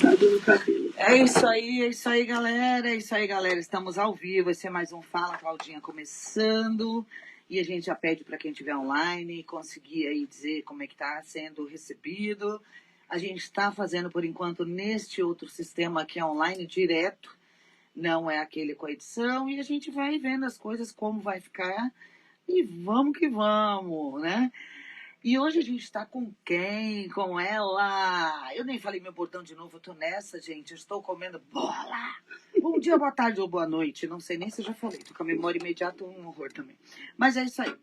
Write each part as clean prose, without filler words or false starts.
do cabelo. É isso aí, galera. É isso aí, galera. Estamos ao vivo. Esse é mais um Fala Claudinha começando. E a gente já pede para quem estiver online conseguir aí dizer como é que está sendo recebido. A gente está fazendo, por enquanto, neste outro sistema que é online direto. Não é aquele com a edição. E a gente vai vendo as coisas, como vai ficar. E vamos que vamos, né? E hoje a gente está com quem? Com ela. Eu nem falei meu bordão de novo, eu tô nessa, gente. Eu estou comendo bola. Bom dia, boa tarde ou boa noite. Não sei nem se eu já falei. Tô com a memória imediata, um horror também. Mas é isso aí.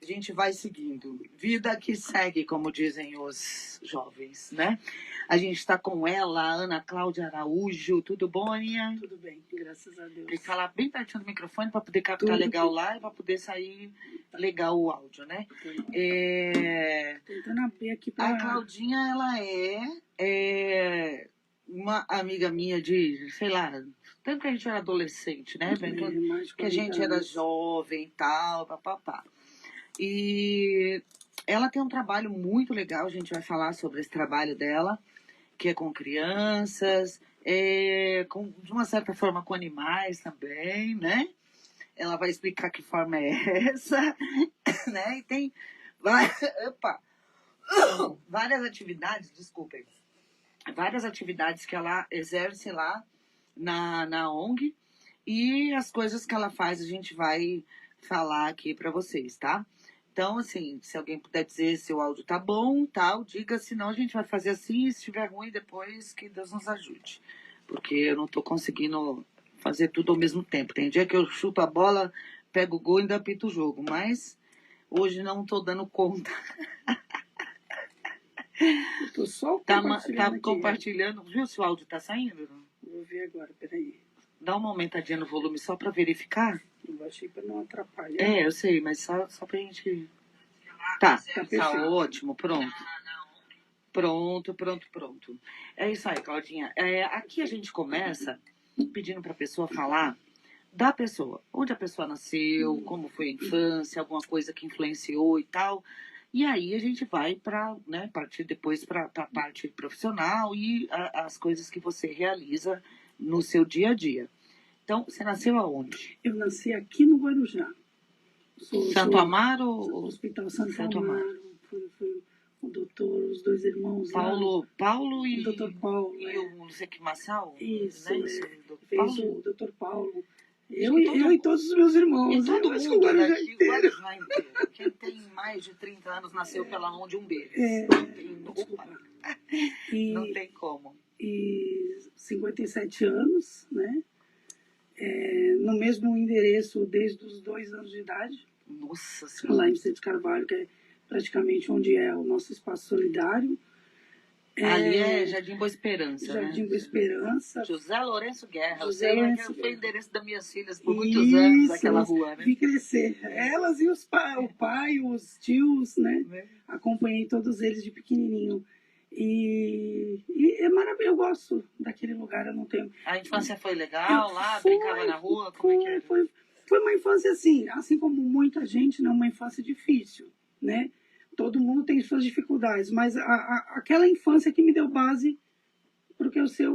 A gente vai seguindo. Vida que segue, como dizem os jovens, né? A gente está com ela, a Ana Cláudia Araújo. Tudo bom, Aninha? Tudo bem, graças a Deus. Tem que falar bem pertinho do microfone para poder captar legal lá e para poder sair legal o áudio, né? Tentando abrir aqui pra... A Claudinha, ela é uma amiga minha de, sei lá, tanto que a gente era adolescente, né? Que a gente era jovem e tal, papapá. E ela tem um trabalho muito legal, a gente vai falar sobre esse trabalho dela, que é com crianças, de uma certa forma com animais também, né? Ela vai explicar que forma é essa, né? E tem várias atividades, desculpem, várias atividades que ela exerce lá na ONG, e as coisas que ela faz a gente vai falar aqui para vocês, tá? Então, assim, se alguém puder dizer se o áudio tá bom, tal, diga, senão a gente vai fazer assim, e se estiver ruim, depois que Deus nos ajude. Porque eu não tô conseguindo fazer tudo ao mesmo tempo. Tem dia que eu chuto a bola, pego o gol e ainda apito o jogo, mas hoje não tô dando conta. Eu tô só compartilhando tá compartilhando. Viu se o áudio tá saindo? Vou ver agora, peraí. Dá uma aumentadinha no volume só pra verificar. Eu baixei pra não atrapalhar. Eu sei, mas só pra gente... Tá ótimo, pronto. Pronto. É isso aí, Claudinha. Aqui a gente começa pedindo pra pessoa falar da pessoa. Onde a pessoa nasceu, como foi a infância, alguma coisa que influenciou e tal. E aí a gente vai para, né, partir depois para a parte profissional e as coisas que você realiza no seu dia a dia. Então, você nasceu aonde? Eu nasci aqui no Guarujá. Santo Amaro? Hospital Santo Amaro. Foi o doutor, os dois irmãos Paulo e... O doutor Paulo. E o Lucique Massal? Isso, né? Fez o doutor Paulo. Eu e todos os meus irmãos. E todo mundo daqui, o Guarujá inteiro. Quem tem mais de 30 anos nasceu pela mão de um deles. Não tem como. E 57 anos, né? No mesmo endereço desde os 2 anos de idade. Nossa Senhora. Lá em Vicente Carvalho, que é praticamente onde é o nosso espaço solidário. Ali é Jardim Boa Esperança, Jardim Boa Esperança. José Lourenço Guerra. Lourenço foi o endereço das minhas filhas por muitos anos, aquela rua, né? Vi crescer. Elas e o pai, os tios, né? Acompanhei todos eles de pequenininho. E é maravilhoso, eu gosto daquele lugar, eu não tenho... A infância foi legal lá? Brincava na rua? Como é que era? Foi uma infância assim como muita gente, não uma infância difícil, né? Todo mundo tem suas dificuldades, mas aquela infância que me deu base para eu ser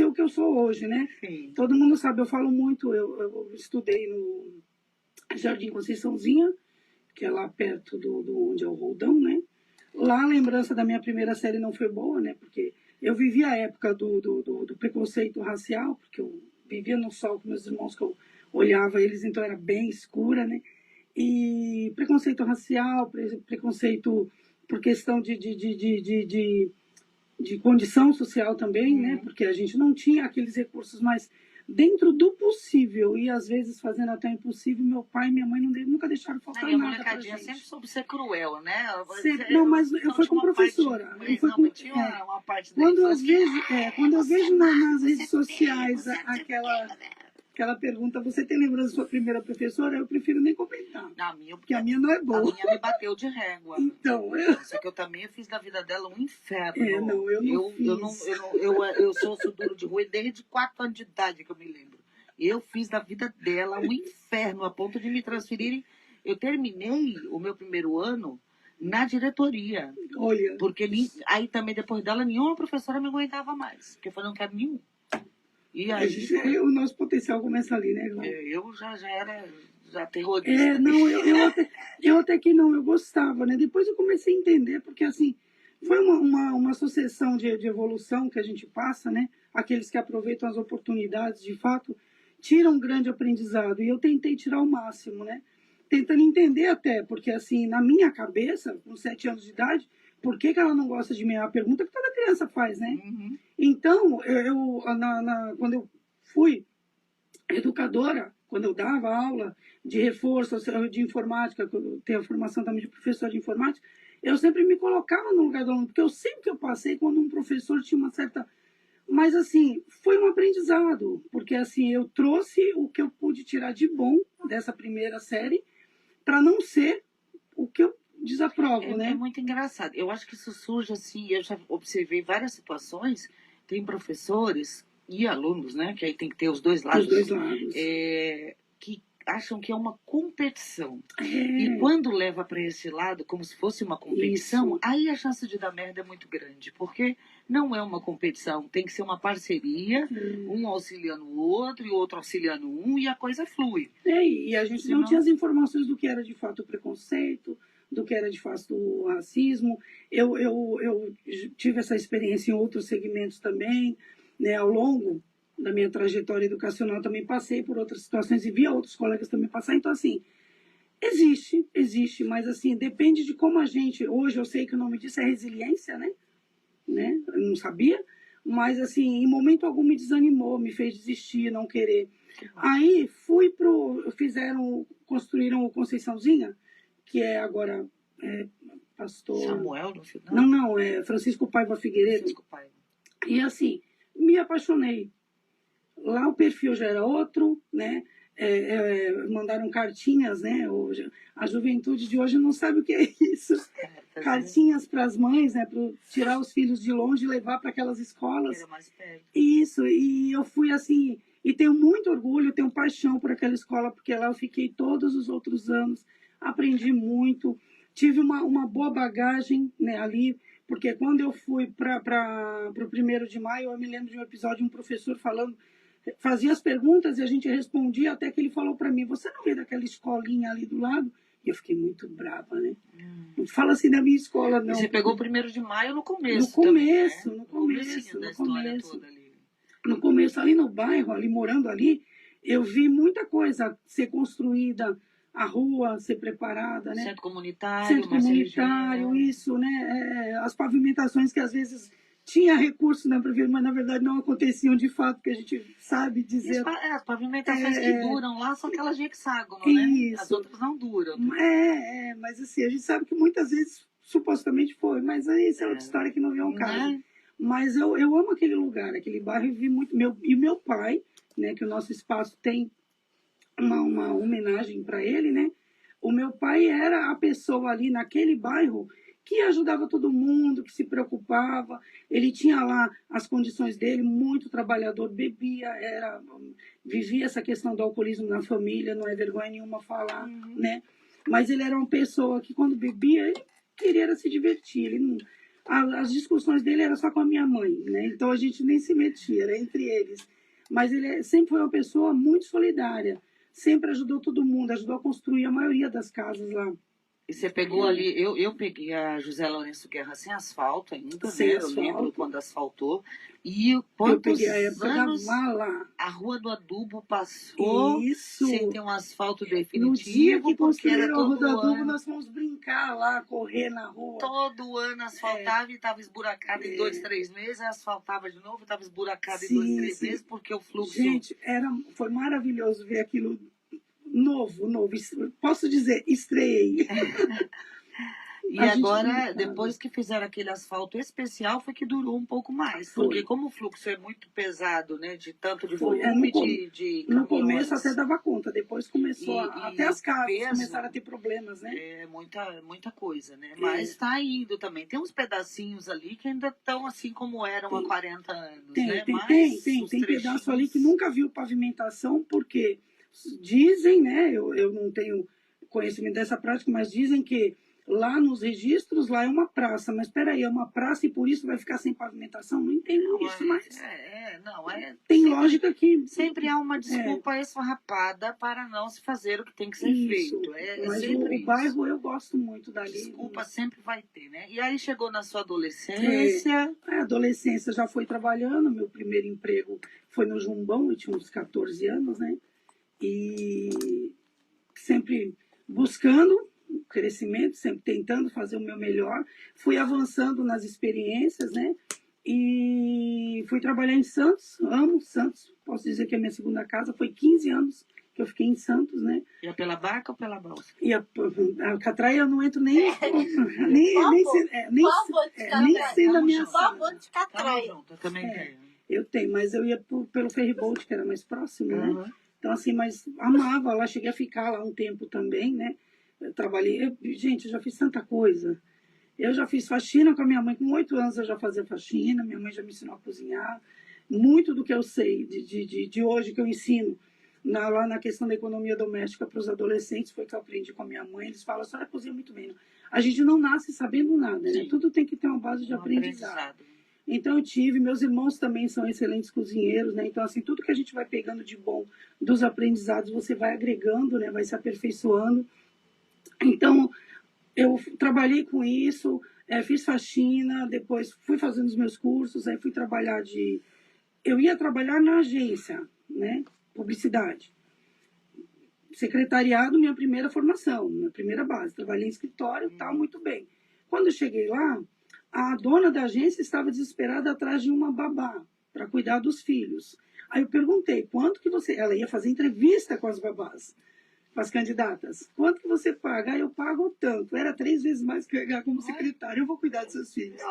o que eu sou hoje, né? Sim. Todo mundo sabe, eu falo muito, eu estudei no Jardim Conceiçãozinha, que é lá perto do onde é o Roldão, né? Lá a lembrança da minha primeira série não foi boa, né? Porque eu vivi a época do preconceito racial, porque eu vivia no sol com meus irmãos, que eu olhava eles, então era bem escura, né? E preconceito racial, preconceito por questão de condição social também, né? Porque a gente não tinha aqueles recursos, mas dentro do possível, e às vezes fazendo até impossível, meu pai e minha mãe nunca deixaram faltar nada pra gente. Sempre soube ser cruel, né? Não, mas eu fui com professora. Tinha uma parte quando eu vejo nas redes sociais aquela pergunta, você tem lembrança da sua primeira professora? Eu prefiro nem comentar. Porque a minha não é boa. A minha me bateu de régua. Então, só que eu também fiz da vida dela um inferno. Eu sou duro de rua desde 4 anos de idade que eu me lembro. Eu fiz da vida dela um inferno, a ponto de me transferirem. Eu terminei o meu primeiro ano na diretoria. Olha. Porque aí também, depois dela, nenhuma professora me aguentava mais. Porque eu falei, não quero nenhum. E aí, o nosso potencial começa ali, né, João? Eu já era terrorista. Não, eu até que não, eu gostava, né? Depois eu comecei a entender, porque assim, foi uma sucessão de evolução que a gente passa, né? Aqueles que aproveitam as oportunidades, de fato, tiram um grande aprendizado. E eu tentei tirar o máximo, né? Tentando entender até, porque assim, na minha cabeça, com 7 anos de idade, por que ela não gosta de mim? É a pergunta que toda criança faz, né? Uhum. Então, quando eu fui educadora, quando eu dava aula de reforço de informática, eu tenho a formação também de professor de informática, eu sempre me colocava no lugar do aluno, porque eu sempre que eu passei, quando um professor tinha uma certa... Mas, assim, foi um aprendizado, porque, assim, eu trouxe o que eu pude tirar de bom dessa primeira série, para não ser o que eu desaprovo, né? É muito engraçado. Eu acho que isso surge, assim, eu já observei várias situações, tem professores e alunos, né, que aí tem que ter os dois lados. Os dois lados. Que acham que é uma competição. E quando leva para esse lado, como se fosse uma competição, Isso. aí a chance de dar merda é muito grande. Porque não é uma competição, tem que ser uma parceria, um auxiliando o outro e o outro auxiliando um, e a coisa flui. E a gente não tinha as informações do que era de fato o preconceito, do que era de fato o racismo. Eu tive essa experiência em outros segmentos também, né, ao longo da minha trajetória educacional também passei por outras situações e via outros colegas também passar. Então, assim, existe, mas assim, depende de como a gente... Hoje eu sei que o nome disso é resiliência, né? Eu não sabia, mas assim, em momento algum me desanimou, me fez desistir, não querer. Aí construíram o Conceiçãozinha, que é agora pastor... Samuel, no final? Não, é Francisco Paiva Figueiredo. Francisco Paiva. E assim, me apaixonei. Lá o perfil já era outro, né? Mandaram cartinhas, né? Hoje, a juventude de hoje não sabe o que é isso. Cartinhas para as mães, né? Para tirar os filhos de longe e levar para aquelas escolas. Era mais perto. Isso, e eu fui assim, e tenho muito orgulho, tenho paixão por aquela escola, porque lá eu fiquei todos os outros anos, aprendi muito, tive uma boa bagagem, né, ali, porque quando eu fui para o 1º de maio, eu me lembro de um episódio de um professor falando, fazia as perguntas e a gente respondia, até que ele falou para mim, você não veio daquela escolinha ali do lado? E eu fiquei muito brava, né? Não fala assim da minha escola, não. E você pegou o 1º de maio no começo. No começo, também, né? no começo. Toda ali. No começo, ali no bairro, ali morando ali, eu vi muita coisa ser construída, a rua ser preparada, né? Centro comunitário, isso, né? As pavimentações que às vezes tinha recurso na prefeitura, mas na verdade não aconteciam de fato, que a gente sabe dizer. As pavimentações que duram lá são aquelas de hexágono, né? Isso. As outras não duram. Mas assim, a gente sabe que muitas vezes supostamente foi, mas aí isso é outra história que não vem ao caso. Mas eu amo aquele lugar, aquele bairro, e vi muito. E meu pai, né, que o nosso espaço tem uma homenagem para ele, né? O meu pai era a pessoa ali naquele bairro que ajudava todo mundo, que se preocupava. Ele tinha lá as condições dele, muito trabalhador, bebia, vivia essa questão do alcoolismo na família, não é vergonha nenhuma falar, né? Mas ele era uma pessoa que quando bebia, ele queria se divertir. As discussões dele eram só com a minha mãe, né? Então a gente nem se metia, era entre eles. Mas ele sempre foi uma pessoa muito solidária, sempre ajudou todo mundo, ajudou a construir a maioria das casas lá. E você pegou ali, eu peguei a José Lourenço Guerra sem asfalto ainda, sem né? asfalto. Eu lembro quando asfaltou. E eu peguei a época anos da Mala. A Rua do Adubo passou sem ter um asfalto definitivo. No dia que construíram a Rua do Adubo, nós fomos brincar lá, correr na rua. Todo ano asfaltava e estava esburacado em 2, 3 meses, asfaltava de novo, estava esburacado em 2, 3 meses, porque o fluxo... Gente, foi maravilhoso ver aquilo novo. Posso dizer, estreiei. E agora, depois que fizeram aquele asfalto especial, foi que durou um pouco mais. Porque como o fluxo é muito pesado, né? De tanto de volume de no começo até dava conta, depois começou até as casas começaram a ter problemas, né? É muita coisa, né? Mas está indo também. Tem uns pedacinhos ali que ainda estão assim como eram há 40 anos, né? Tem pedaço ali que nunca viu pavimentação, porque dizem, né? Eu não tenho conhecimento dessa prática, mas dizem que Lá nos registros, lá é uma praça, mas espera aí, é uma praça e por isso vai ficar sem pavimentação? Não entendo isso mais. Tem sempre, lógica que... sempre há uma desculpa esfarrapada para não se fazer o que tem que ser Isso, feito. mas sempre o bairro eu gosto muito dali. Desculpa sempre vai ter, né? E aí chegou na sua adolescência. A adolescência já foi trabalhando, meu primeiro emprego foi no Jumbão, eu tinha uns 14 anos, né? E sempre buscando crescimento, sempre tentando fazer o meu melhor. Fui avançando nas experiências, né? E fui trabalhar em Santos, amo Santos. Posso dizer que a minha segunda casa foi 15 anos que eu fiquei em Santos, né? Ia pela barca ou pela balsa? A Catraia eu não entro nem sendo a minha sala. de Catraia. Eu também tenho. Eu tenho, mas eu ia pelo ferryboat, que era mais próximo, né? Então, assim, mas amava lá, cheguei a ficar lá um tempo também, né? Eu trabalhei, gente, eu já fiz tanta coisa. Eu já fiz faxina com a minha mãe, com 8 anos eu já fazia faxina, minha mãe já me ensinou a cozinhar. Muito do que eu sei de hoje, que eu ensino lá na questão da economia doméstica para os adolescentes, foi que eu aprendi com a minha mãe. Eles falam, a senhora cozinha muito bem. A gente não nasce sabendo nada, né? Tudo tem que ter uma base de aprendizado. Então eu tive, meus irmãos também são excelentes cozinheiros, né? Então, assim, tudo que a gente vai pegando de bom dos aprendizados, você vai agregando, né? Vai se aperfeiçoando. Então, eu trabalhei com isso, fiz faxina, depois fui fazendo os meus cursos, aí fui trabalhar eu ia trabalhar na agência, né? Publicidade. Secretariado, minha primeira formação, minha primeira base. Trabalhei em escritório, tal, muito bem. Quando eu cheguei lá, a dona da agência estava desesperada atrás de uma babá para cuidar dos filhos. Aí eu perguntei, quanto que você... Ela ia fazer entrevista com as babás, com as candidatas. Quanto que você paga? Aí eu pago tanto. Era 3 vezes mais que eu ia ganhar como secretária. Eu vou cuidar dos seus filhos.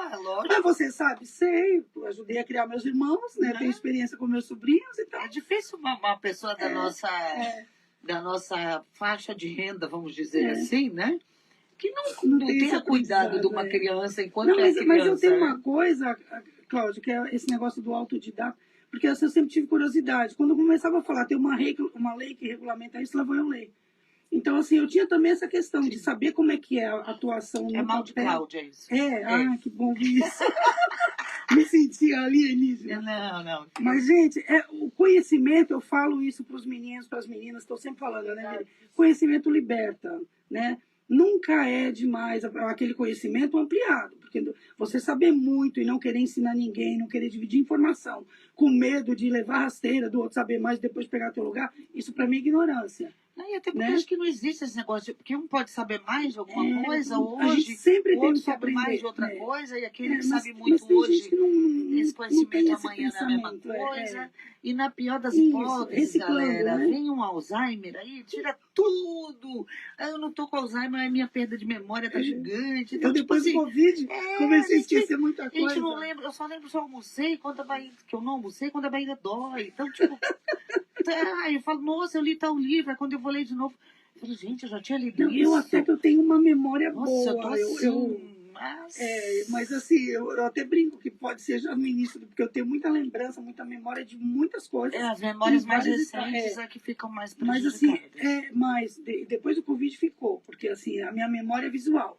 Mas você sabe? Sei. Eu ajudei a criar meus irmãos, né? Tenho experiência com meus sobrinhos e tal. É difícil uma pessoa da nossa faixa de renda, vamos dizer assim, né? Que não tenha cuidado de uma criança enquanto é criança. Mas eu tenho uma coisa, Cláudio, que é esse negócio do autodidata, porque eu sempre tive curiosidade. Quando eu começava a falar, tem uma lei que regulamenta isso, lá vou eu ler. Então, assim, eu tinha também essa questão de saber como é que é a atuação no mal de Cláudia, é isso. Que bom isso. Me senti alienígena. Não. Mas, gente, o conhecimento, eu falo isso para os meninos, para as meninas, estou sempre falando, né? Conhecimento liberta, né? Nunca é demais aquele conhecimento ampliado, porque você saber muito e não querer ensinar ninguém, não querer dividir informação, com medo de levar rasteira do outro saber mais e depois pegar teu lugar, isso para mim é ignorância. E até porque acho que não existe esse negócio, porque um pode saber mais de alguma coisa hoje, a gente sempre o tem outro que sabe aprender mais de outra coisa, e aquele que mas sabe muito hoje, esse conhecimento não amanhã não é a mesma coisa. E na pior das Isso, hipóteses, galera, né? vem um Alzheimer aí, tira tudo. Eu não tô com Alzheimer, a minha perda de memória tá gigante. Então, eu depois do Covid comecei a esquecer muita coisa. A gente não lembra, eu só lembro se eu almocei quando a barriga, que eu não almocei quando a barriga dói. Então, tipo, eu falo, nossa, eu li tal livro, aí quando eu vou ler de novo, eu falo, gente, eu já tinha lido isso. Eu até que eu tenho uma memória boa. Eu tô assim, mas assim, eu até brinco que pode ser já no início, porque eu tenho muita lembrança, muita memória de muitas coisas. As memórias mais recentes é que ficam mais prejudicadas. Mas assim, depois do Covid ficou, porque assim, a minha memória é visual.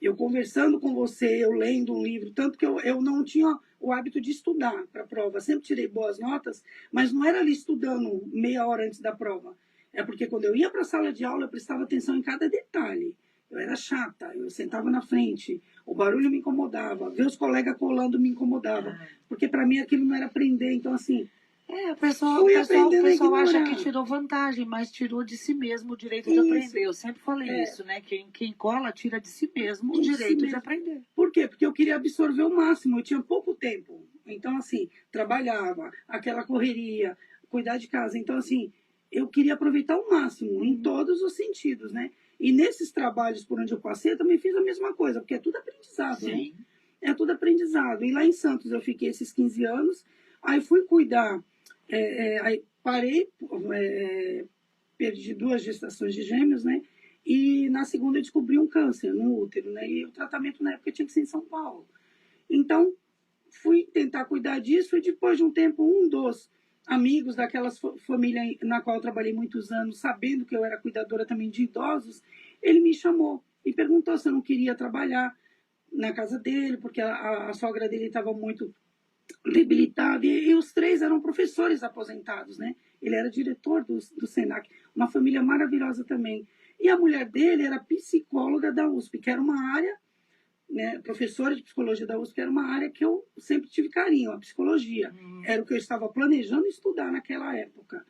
Eu conversando com você, eu lendo um livro, tanto que eu não tinha o hábito de estudar para a prova. Sempre tirei boas notas, mas não era ali estudando meia hora antes da prova. É porque quando eu ia para a sala de aula, eu prestava atenção em cada detalhe. Eu era chata, eu sentava na frente, o barulho me incomodava, ver os colegas colando me incomodava, porque para mim aquilo não era aprender. Então, assim, o pessoal acha que tirou vantagem, mas tirou de si mesmo o direito de aprender. Eu sempre falei isso, né? Quem cola tira de si mesmo o direito de aprender. Por quê? Porque eu queria absorver o máximo, eu tinha pouco tempo. Então, assim, trabalhava, aquela correria, cuidar de casa. Então, assim, eu queria aproveitar o máximo, em todos os sentidos, né? E nesses trabalhos por onde eu passei, eu também fiz a mesma coisa, porque é tudo aprendizado, né? É tudo aprendizado. E lá em Santos eu fiquei esses 15 anos, aí fui cuidar, aí parei, perdi 2 gestações de gêmeos, né? E na segunda eu descobri um câncer no útero, né? E o tratamento na época tinha que ser em São Paulo. Então, fui tentar cuidar disso e depois de um tempo, um dos amigos daquela família na qual eu trabalhei muitos anos, sabendo que eu era cuidadora também de idosos, ele me chamou e perguntou se eu não queria trabalhar na casa dele, porque a sogra dele estava muito debilitada, e os 3 eram professores aposentados, né? Ele era diretor do SENAC, uma família maravilhosa também. E a mulher dele era psicóloga da USP, que era uma área, né, professora de psicologia da USP, que era uma área que eu sempre tive carinho, a psicologia. Era o que eu estava planejando estudar naquela época.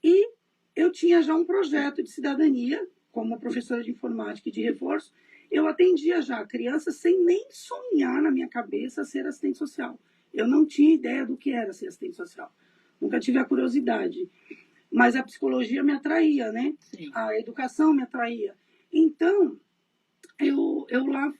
E eu tinha já um projeto de cidadania, como professora de informática e de reforço, eu atendia já crianças sem nem sonhar na minha cabeça ser assistente social. Eu não tinha ideia do que era ser assistente social. Nunca tive a curiosidade. Mas a psicologia me atraía, né? Sim. A educação me atraía. Então, eu lá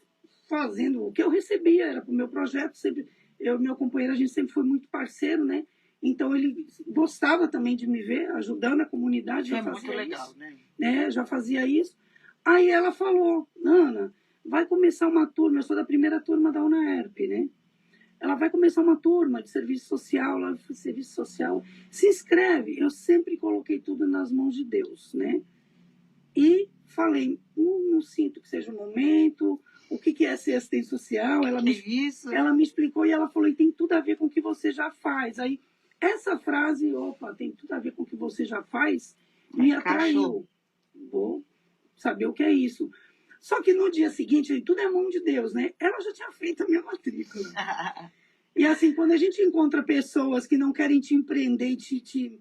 fazendo o que eu recebia, era para o meu projeto. Sempre, eu e meu companheiro, a gente sempre foi muito parceiro, né? Então, ele gostava também de me ver, ajudando a comunidade. É muito legal, isso, né? Já fazia isso. Aí ela falou, Ana, vai começar uma turma, eu sou da primeira turma da UNAERP, né? Ela vai começar uma turma de serviço social, lá serviço social, se inscreve. Eu sempre coloquei tudo nas mãos de Deus, né? E falei, não sinto que seja o momento, o que é ser assistente social? Ela me explicou e ela falou, e tem tudo a ver com o que você já faz. Aí, essa frase, opa, tem tudo a ver com o que você já faz, me atraiu. Vou saber o que é isso. Só que no dia seguinte, tudo é mão de Deus, né? Ela já tinha feito a minha matrícula. E assim, quando a gente encontra pessoas que não querem te empreender e te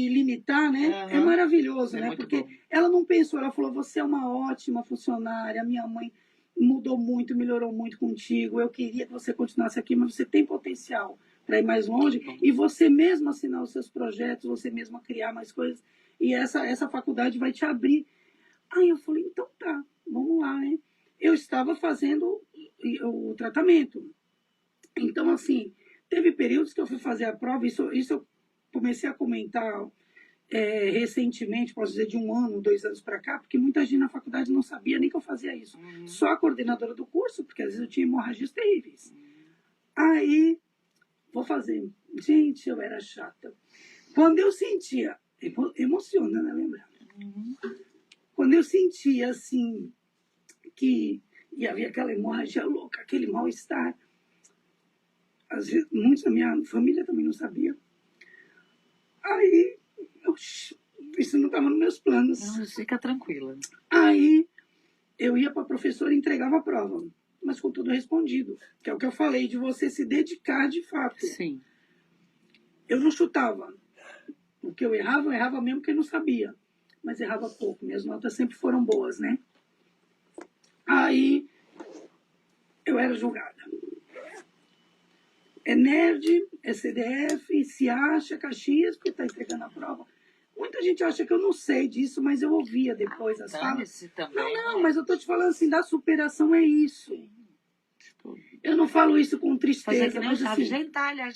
limitar, né? É maravilhoso, né? Porque ela não pensou, ela falou, você é uma ótima funcionária, minha mãe mudou muito, melhorou muito contigo, eu queria que você continuasse aqui, mas você tem potencial para ir mais longe, e você mesmo assinar os seus projetos, você mesmo criar mais coisas, e essa faculdade vai te abrir. Aí eu falei, então tá, vamos lá, né? Eu estava fazendo o tratamento. Então, assim, teve períodos que eu fui fazer a prova, isso eu comecei a comentar recentemente, posso dizer de 1 ano, 2 anos para cá, porque muita gente na faculdade não sabia nem que eu fazia isso. Só a coordenadora do curso, porque às vezes eu tinha hemorragias terríveis. Aí, vou fazer. Gente, eu era chata. Quando eu sentia, emociona, né, lembrando? Quando eu sentia, assim, que ia haver aquela hemorragia louca, aquele mal-estar, às vezes, muitos da minha família também não sabia. Aí, isso não estava nos meus planos. Não, fica tranquila. Aí, eu ia para a professora e entregava a prova, mas com tudo respondido, que é o que eu falei, de você se dedicar de fato. Sim. Eu não chutava. O que eu errava mesmo que eu não sabia. Mas errava pouco, minhas notas sempre foram boas, né? Aí, eu era julgada. É nerd, é CDF, se acha Caxias, porque está entregando a prova. Muita gente acha que eu não sei disso, mas eu ouvia depois as falas. Não, mas eu tô te falando assim, da superação é isso. Eu não falo isso com tristeza. Fazer que nem mas assim, gentalha.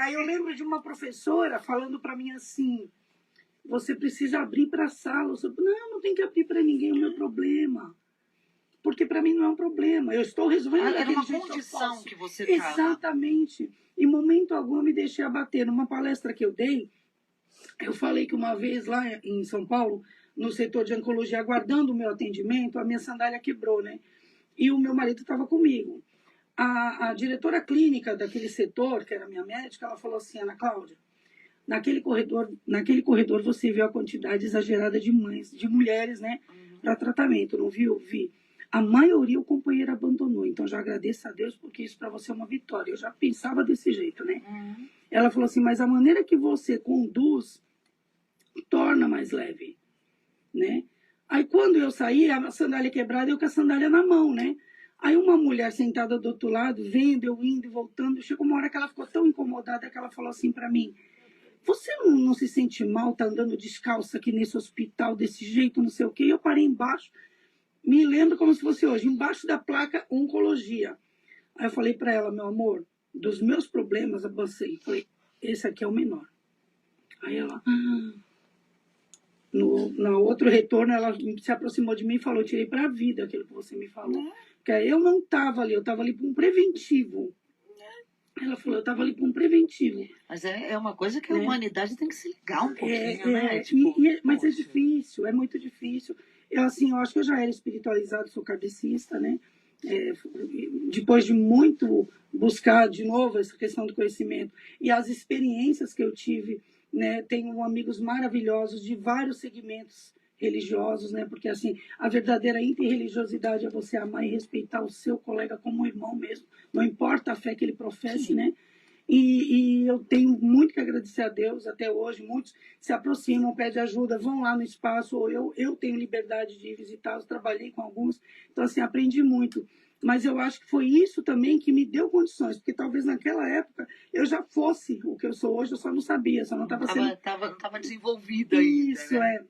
Aí eu lembro de uma professora falando para mim assim, você precisa abrir para a sala. Não tem que abrir para ninguém, é o meu problema. Porque para mim não é um problema. Eu estou resolvendo era uma jeito condição que você estava. Exatamente. Em momento algum eu me deixei abater. Numa palestra que eu dei, eu falei que uma vez lá em São Paulo, no setor de oncologia, aguardando o meu atendimento, a minha sandália quebrou, né? E o meu marido estava comigo. A diretora clínica daquele setor, que era minha médica, ela falou assim, Ana Cláudia, naquele corredor você viu a quantidade exagerada de mães, de mulheres, né? Para tratamento, não viu? Vi. A maioria o companheiro abandonou. Então, já agradeço a Deus, porque isso para você é uma vitória. Eu já pensava desse jeito, né? Ela falou assim, mas a maneira que você conduz torna mais leve, né? Aí, quando eu saí, a sandália quebrada, eu com a sandália na mão, né? Aí, uma mulher sentada do outro lado, vendo, eu indo e voltando, chegou uma hora que ela ficou tão incomodada que ela falou assim para mim, você não se sente mal, tá andando descalça aqui nesse hospital desse jeito, não sei o quê? E eu parei embaixo, me lembro como se fosse hoje, embaixo da placa oncologia. Aí eu falei para ela, meu amor, dos meus problemas, avancei. Falei, esse aqui é o menor. Aí ela, no outro retorno, ela se aproximou de mim e falou, tirei para a vida aquilo que você me falou. Porque eu não estava ali, eu estava ali para um preventivo. Ela falou, eu estava ali para um preventivo. Mas é uma coisa que a humanidade tem que se ligar um pouquinho, né? Mas é difícil, é muito difícil. eu acho que eu já era espiritualizado, sou kardecista, né? Depois de muito buscar de novo essa questão do conhecimento e as experiências que eu tive, né? Tenho amigos maravilhosos de vários segmentos religiosos, né? Porque assim, a verdadeira interreligiosidade é você amar e respeitar o seu colega como um irmão mesmo, não importa a fé que ele professe, Sim. né? E eu tenho muito que agradecer a Deus até hoje. Muitos se aproximam, pedem ajuda, vão lá no espaço, ou eu tenho liberdade de ir visitá-los, trabalhei com alguns, então assim, aprendi muito. Mas eu acho que foi isso também que me deu condições, porque talvez naquela época eu já fosse o que eu sou hoje, eu só não sabia, só não estava sendo... Não estava desenvolvida ainda, Isso, né?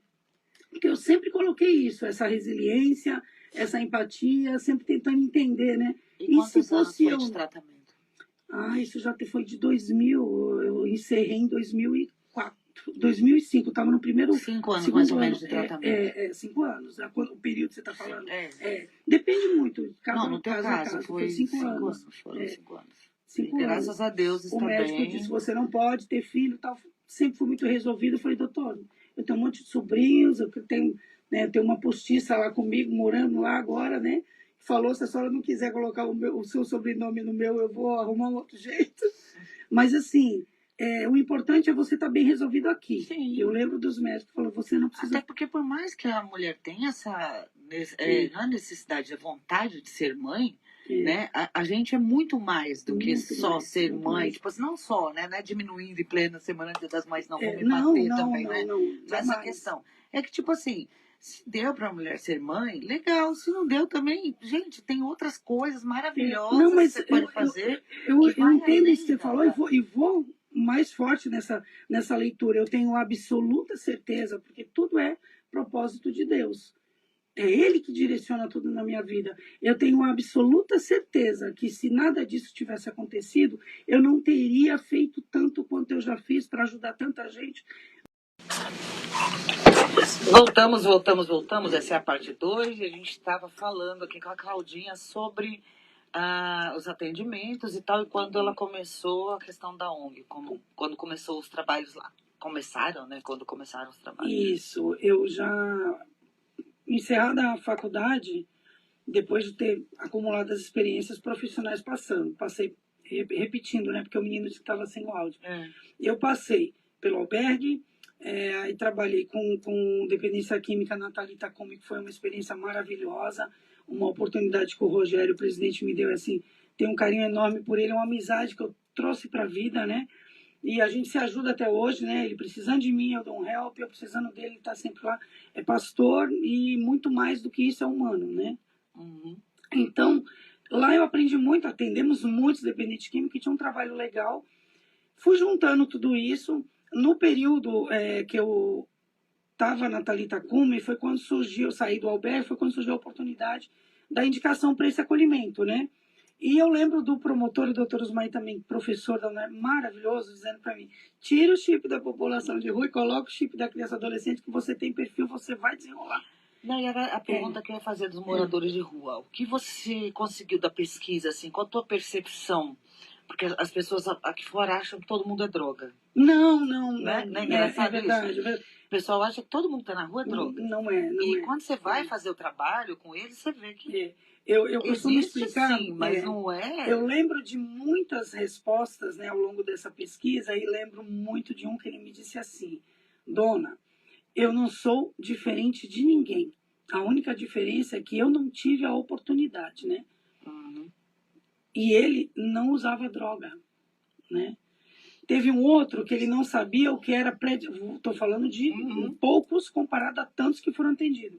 Porque eu sempre coloquei isso, essa resiliência, essa empatia, sempre tentando entender, né? E quantos anos foi de tratamento? Isso já foi de 2000, eu encerrei em 2004, 2005, eu estava no primeiro... 5 anos mais ou menos de tratamento. 5 anos, o período que você está falando. Sim. Depende muito, não, no teu caso foi 5 anos. Foram 5 anos. 5 anos. Graças a Deus está bem. O médico disse, você não pode ter filho, tal. Sempre fui muito resolvido. Eu falei, doutor, eu tenho um monte de sobrinhos, eu tenho, né, tenho uma postiça lá comigo, morando lá agora, né? Falou, se a senhora não quiser colocar o seu sobrenome no meu, eu vou arrumar um outro jeito. Mas assim, o importante é você estar bem resolvido aqui. Sim. Eu lembro dos médicos que falaram, você não precisa... Até porque por mais que a mulher tenha essa não necessidade, a vontade de ser mãe, né? A gente é muito mais do que só ser mãe. Tipo assim, não só, né? Não é diminuindo em plena Semana das Mães, não. Vou me bater também, né? Nessa questão. É que, tipo assim, se deu para a mulher ser mãe, legal. Se não deu também, gente, tem outras coisas maravilhosas que você pode fazer. Eu entendo isso que você falou e vou mais forte nessa leitura. Eu tenho absoluta certeza, porque tudo é propósito de Deus. É Ele que direciona tudo na minha vida. Eu tenho absoluta certeza que se nada disso tivesse acontecido, eu não teria feito tanto quanto eu já fiz para ajudar tanta gente. Voltamos. Essa é a parte 2 e a gente estava falando aqui com a Claudinha sobre os atendimentos e tal, e quando ela começou a questão da ONG, quando começou os trabalhos lá. Começaram, né? Quando começaram os trabalhos. Isso, eu já... Encerrada a faculdade, depois de ter acumulado as experiências profissionais passei repetindo, né? Porque o menino disse que estava sem o áudio. Eu passei pelo albergue, aí trabalhei com dependência química na Thalita Cume, que foi uma experiência maravilhosa, uma oportunidade que o Rogério, o presidente, me deu, assim, tenho um carinho enorme por ele, uma amizade que eu trouxe para a vida, né? E a gente se ajuda até hoje, né? Ele precisando de mim, eu dou um help, eu precisando dele, ele está sempre lá. É pastor e muito mais do que isso é humano, né? Uhum. Então, lá eu aprendi muito, atendemos muitos dependentes químicos, que tinha um trabalho legal. Fui juntando tudo isso. No período que eu estava na Thalita Cume, foi quando surgiu, saí do albergue, foi quando surgiu a oportunidade da indicação para esse acolhimento, né? E eu lembro do promotor, o doutor Osmai também, professor da UNER, maravilhoso, dizendo para mim, tira o chip da população de rua e coloca o chip da criança e adolescente, que você tem perfil, você vai desenrolar. Não, e a pergunta que eu ia fazer dos moradores de rua, o que você conseguiu da pesquisa, assim, qual a tua percepção? Porque as pessoas aqui fora acham que todo mundo é droga. Não. Não é engraçado verdade, isso? O pessoal acha que todo mundo está na rua é droga. Não é. Quando você vai fazer o trabalho com eles, você vê que... Eu costumo explicar, sim, mas não é... Eu lembro de muitas respostas, né, ao longo dessa pesquisa, e lembro muito de um que ele me disse assim, dona, eu não sou diferente de ninguém. A única diferença é que eu não tive a oportunidade, né? Uhum. E ele não usava droga, né? Teve um outro que ele não sabia o que era estou falando de poucos comparado a tantos que foram atendidos.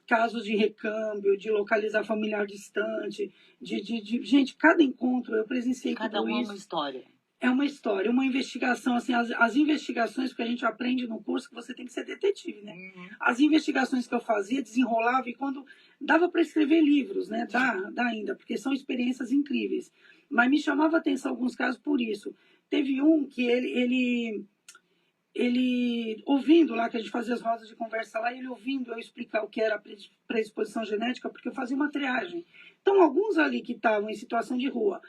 Casos de recâmbio, de localizar familiar distante, gente, cada encontro eu presenciei tudo isso. Cada uma é uma história. É uma história, uma investigação, assim, as investigações que a gente aprende no curso, que você tem que ser detetive, né? As investigações que eu fazia, desenrolava, e quando dava para escrever livros, né? Dá ainda, porque são experiências incríveis. Mas me chamava a atenção alguns casos por isso. Teve um que ele ouvindo lá, que a gente fazia as rodas de conversa lá, ele ouvindo eu explicar o que era predisposição genética, porque eu fazia uma triagem. Então, alguns ali que estavam em situação de rua,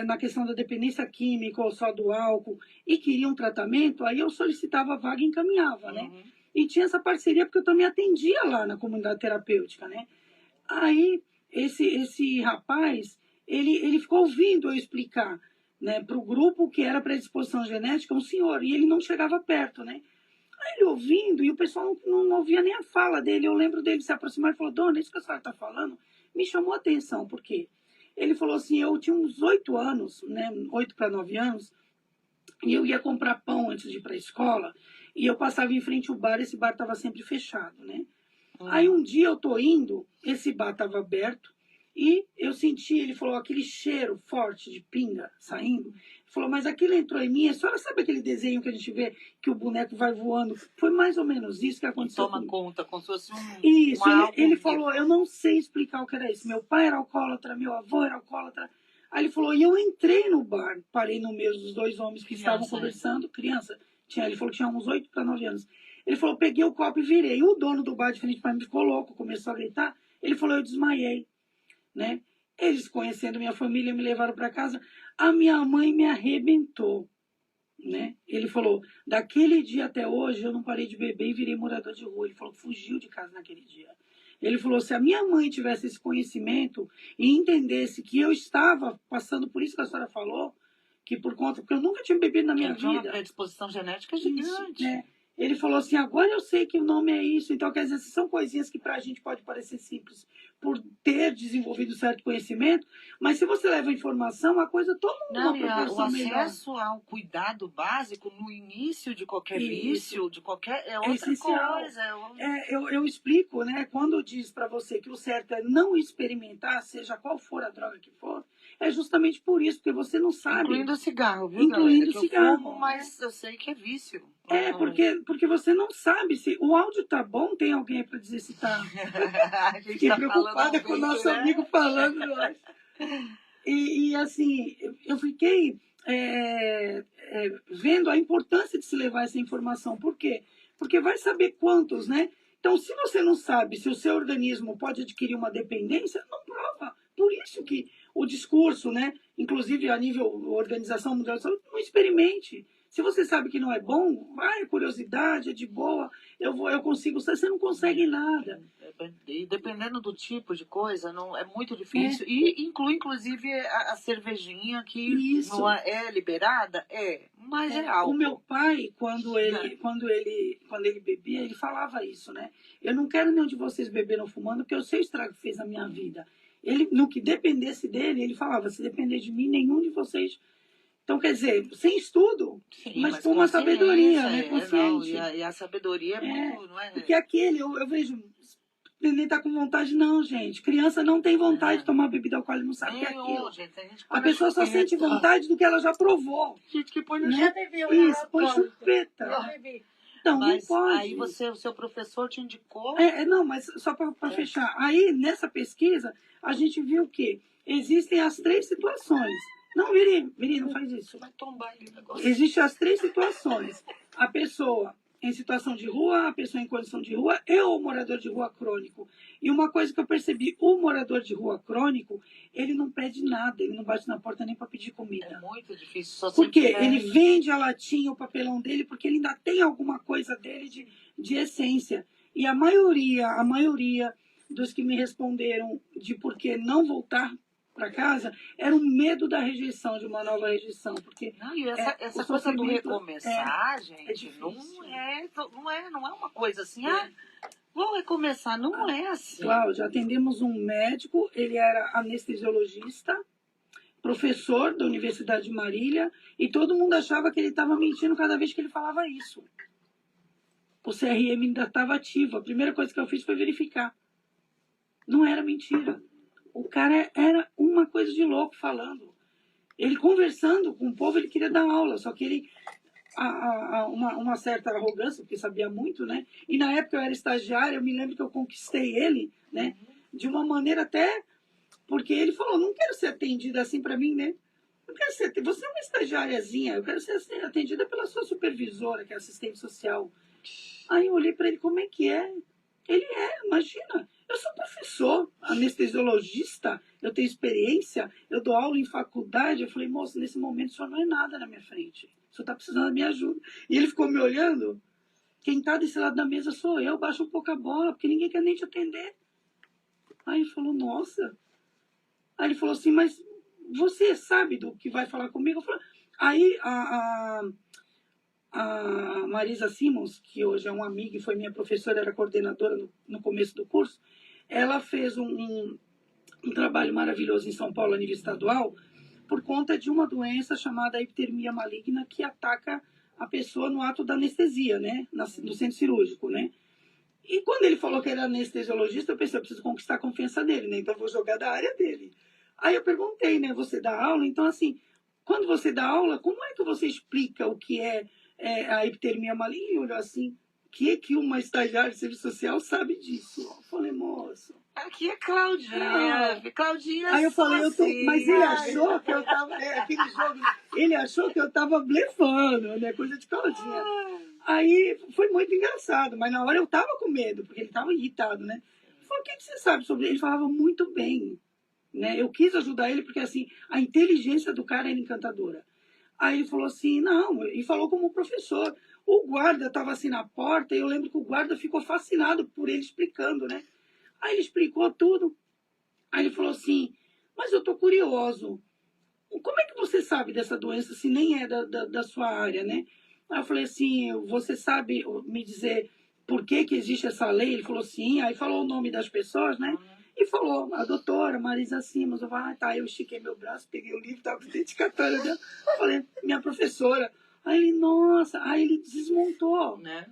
na questão da dependência química ou só do álcool, e queriam tratamento, aí eu solicitava a vaga e encaminhava, né? e tinha essa parceria porque eu também atendia lá na comunidade terapêutica, né? Aí, esse rapaz, ele ficou ouvindo eu explicar, né, para o grupo que era predisposição genética, um senhor, e ele não chegava perto, né? Aí ele ouvindo, e o pessoal não ouvia nem a fala dele. Eu lembro dele se aproximar e falou: Dona, isso que a senhora está falando me chamou a atenção, porque ele falou assim: eu tinha uns 8 anos, né, 8 para 9 anos, e eu ia comprar pão antes de ir para a escola, e eu passava em frente ao bar, esse bar estava sempre fechado, né? Aí um dia eu tô indo, esse bar estava aberto, e eu senti, ele falou, aquele cheiro forte de pinga saindo. Ele falou, mas aquilo entrou em mim. A senhora sabe aquele desenho que a gente vê que o boneco vai voando? Foi mais ou menos isso que aconteceu. Toma conta, como se fosse Isso, ele falou, eu não sei explicar o que era isso. Meu pai era alcoólatra, meu avô era alcoólatra. Aí ele falou, e eu entrei no bar, parei no meio dos 2 homens que estavam conversando, criança, ele falou que tinha uns 8 para 9 anos. Ele falou, peguei o copo e virei. O dono do bar de frente para mim ficou louco, começou a gritar. Ele falou, eu desmaiei, né? Eles, conhecendo minha família, me levaram para casa. A minha mãe me arrebentou, né? Ele falou, daquele dia até hoje eu não parei de beber e virei morador de rua. Ele falou que fugiu de casa naquele dia. Ele falou, se a minha mãe tivesse esse conhecimento e entendesse que eu estava passando por isso que a senhora falou, que por conta, porque eu nunca tinha bebido na minha vida. Uma predisposição genética gigante. Isso, né? Ele falou assim, agora eu sei que o nome é isso. Então, quer dizer, são coisinhas que para a gente pode parecer simples por ter desenvolvido certo conhecimento, mas se você leva informação, a coisa toma uma proporção melhor. O acesso ao cuidado básico no início de qualquer vício, de qualquer... É outra coisa. Eu explico, né? Quando diz para você que o certo é não experimentar, seja qual for a droga que for, é justamente por isso, porque você não sabe. Incluindo o cigarro, viu, Incluindo o cigarro. Eu fumo, mas eu sei que é vício. Porque você não sabe se o áudio tá bom, tem alguém para dizer se tá. Fiquei preocupada com o nosso amigo falando, eu acho. E assim, eu fiquei vendo a importância de se levar essa informação. Por quê? Porque vai saber quantos, né? Então, se você não sabe se o seu organismo pode adquirir uma dependência, não prova. Por isso que o discurso, né? Inclusive a nível Organização Mundial de Saúde, não experimente. Se você sabe que não é bom, vai, curiosidade, é de boa, eu consigo, você não consegue nada. E dependendo do tipo de coisa, não, é muito difícil. E inclui, inclusive, a cervejinha, que não é liberada, mas é álcool. O meu pai, quando ele bebia, ele falava isso, né? Eu não quero nenhum de vocês bebendo ou fumando, porque eu sei o estrago que fez na minha vida. Ele, no que dependesse dele, ele falava, se depender de mim, nenhum de vocês... Então, quer dizer, sem estudo, mas com uma sabedoria, né? Consciente. E a sabedoria é muito, não é? Porque eu vejo, ninguém tá com vontade, não, gente. Criança não tem vontade de tomar bebida alcoólica, não sabe o que é aquilo. Gente, a pessoa só sente vontade do que ela já provou. Gente que põe no Já bebeu, isso, põe chupeta. Já bebi. Então, mas não pode. Aí o seu professor te indicou... Não, mas só para fechar. Aí, nessa pesquisa, a gente viu que existem as 3 situações. Não, Viri, não faz isso. Vai tombar ali o negócio. Existem as 3 situações. A pessoa em situação de rua, a pessoa em condição de rua e o morador de rua crônico. E uma coisa que eu percebi, o morador de rua crônico, ele não pede nada, ele não bate na porta nem para pedir comida. É muito difícil. Só porque ele vende a latinha, o papelão dele, porque ele ainda tem alguma coisa dele de essência. E a maioria dos que me responderam de por que não voltar para casa era o medo da rejeição, de uma nova rejeição, porque essa coisa do recomeçar, gente, difícil, não é uma coisa assim, vou recomeçar, não é assim. Cláudia, atendemos um médico, ele era anestesiologista, professor da Universidade de Marília, e todo mundo achava que ele estava mentindo cada vez que ele falava isso. O CRM ainda estava ativo, a primeira coisa que eu fiz foi verificar. Não era mentira. O cara era uma coisa de louco falando. Ele conversando com o povo, ele queria dar aula, só que ele... uma certa arrogância, porque sabia muito, né? E na época eu era estagiária, eu me lembro que eu conquistei ele, né? De uma maneira até... Porque ele falou, não quero ser atendida assim para mim, né? Eu quero ser... Você é uma estagiáriazinha, eu quero ser atendida pela sua supervisora, que é assistente social. Aí eu olhei para ele, como é que é? Ele imagina... Eu sou professor, anestesiologista, eu tenho experiência, eu dou aula em faculdade. Eu falei, moço, nesse momento o senhor não é nada na minha frente. O senhor está precisando da minha ajuda. E ele ficou me olhando. quem tá desse lado da mesa sou eu, baixa um pouco a bola, porque ninguém quer nem te atender. Aí ele falou, nossa. Aí ele falou assim, mas você sabe do que vai falar comigo? Eu falei, aí a Marisa Simons, que hoje é uma amiga e foi minha professora, era coordenadora no começo do curso, ela fez um trabalho maravilhoso em São Paulo, a nível estadual, por conta de uma doença chamada hipotermia maligna, que ataca a pessoa no ato da anestesia, né? No centro cirúrgico, né? E quando ele falou que era anestesiologista, eu pensei, eu preciso conquistar a confiança dele, né? Então eu vou jogar da área dele. Aí eu perguntei, né? Você dá aula? Então, assim, quando você dá aula, como é que você explica o que é a hipotermia maligna? E olhou assim, o que uma estagiária de serviço social sabe disso? Eu falei, moço. Aqui é Claudinha. Claudinha Aí eu falei, assim. mas ele achou que eu tava. Aquele jogo, ele achou que eu tava blefando, né? Coisa de Claudinha. Aí foi muito engraçado, mas na hora eu tava com medo, porque ele tava irritado, né? Eu falei, o que você sabe sobre ele? Ele falava muito bem, né? Eu quis ajudar ele porque, assim, a inteligência do cara era encantadora. Aí ele falou assim, não, e falou como professor. O guarda estava assim na porta e eu lembro que o guarda ficou fascinado por ele explicando, né? Aí ele explicou tudo. Aí ele falou assim, mas eu tô curioso. Como é que você sabe dessa doença se nem é da sua área, né? Aí eu falei assim, você sabe me dizer por que existe essa lei? Ele falou sim, aí falou o nome das pessoas, né? E falou, a doutora Marisa Simons. Eu falei, tá, eu estiquei meu braço, peguei o livro, estava com dedicatória dela. Falei, minha professora. Aí ele, nossa, aí ele desmontou. Né?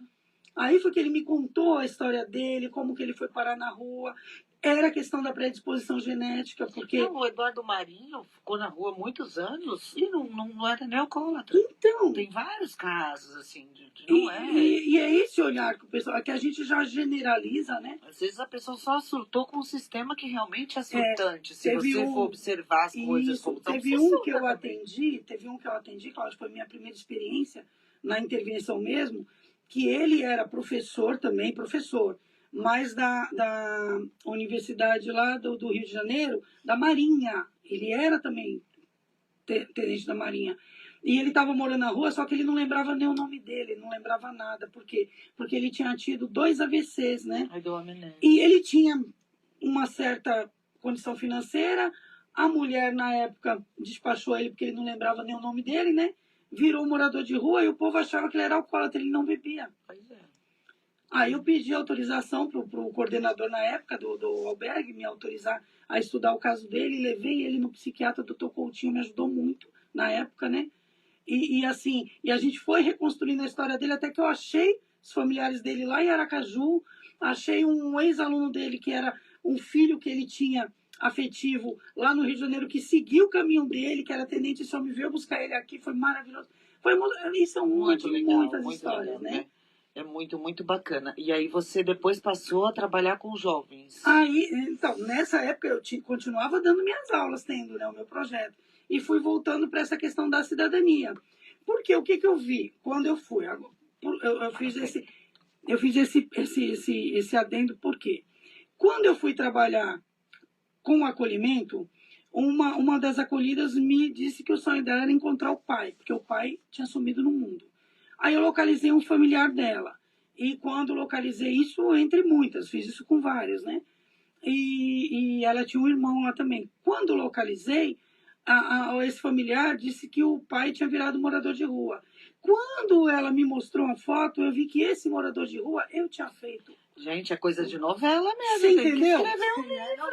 Aí foi que ele me contou a história dele, como que ele foi parar na rua. Era a questão da predisposição genética, porque... Não, o Eduardo Marinho ficou na rua muitos anos e não era nem alcoólatra. Então... Tem vários casos, assim, não é... E é esse olhar que o pessoal... que a gente já generaliza, né? Às vezes a pessoa só surtou com um sistema que realmente é surtante. Se teve você for observar as coisas como estão, teve um que eu atendi, Cláudio, foi minha primeira experiência na intervenção mesmo, que ele era professor também, mas da universidade lá do Rio de Janeiro, da Marinha. Ele era também tenente da Marinha. E ele estava morando na rua, só que ele não lembrava nem o nome dele, não lembrava nada. Por quê? Porque ele tinha tido 2 AVCs, né? E ele tinha uma certa condição financeira. A mulher, na época, despachou ele porque ele não lembrava nem o nome dele, né? Virou morador de rua e o povo achava que ele era alcoólatra, ele não bebia. Pois é. Aí eu pedi autorização para o coordenador na época do albergue me autorizar a estudar o caso dele. Levei ele no psiquiatra, doutor Coutinho, me ajudou muito na época, né? E assim, e a gente foi reconstruindo a história dele até que eu achei os familiares dele lá em Aracaju, achei um ex-aluno dele que era um filho que ele tinha afetivo lá no Rio de Janeiro, que seguiu o caminho dele, que era tenente, só me veio buscar ele aqui, foi maravilhoso. Isso é muito legal, muitas muito histórias, legal, né? É muito, muito bacana. E aí você depois passou a trabalhar com jovens. Aí, então, nessa época eu continuava dando minhas aulas, tendo, né, o meu projeto. E fui voltando para essa questão da cidadania. Porque o que eu vi quando eu fui? Eu fiz esse adendo, por quê? Quando eu fui trabalhar com o acolhimento, uma das acolhidas me disse que o sonho dela era encontrar o pai, porque o pai tinha sumido no mundo. Aí eu localizei um familiar dela. E quando localizei isso, entre muitas, fiz isso com várias, né? E ela tinha um irmão lá também. Quando localizei, esse familiar disse que o pai tinha virado morador de rua. Quando ela me mostrou a foto, eu vi que esse morador de rua eu tinha feito. Gente, é coisa de novela mesmo. Você entendeu?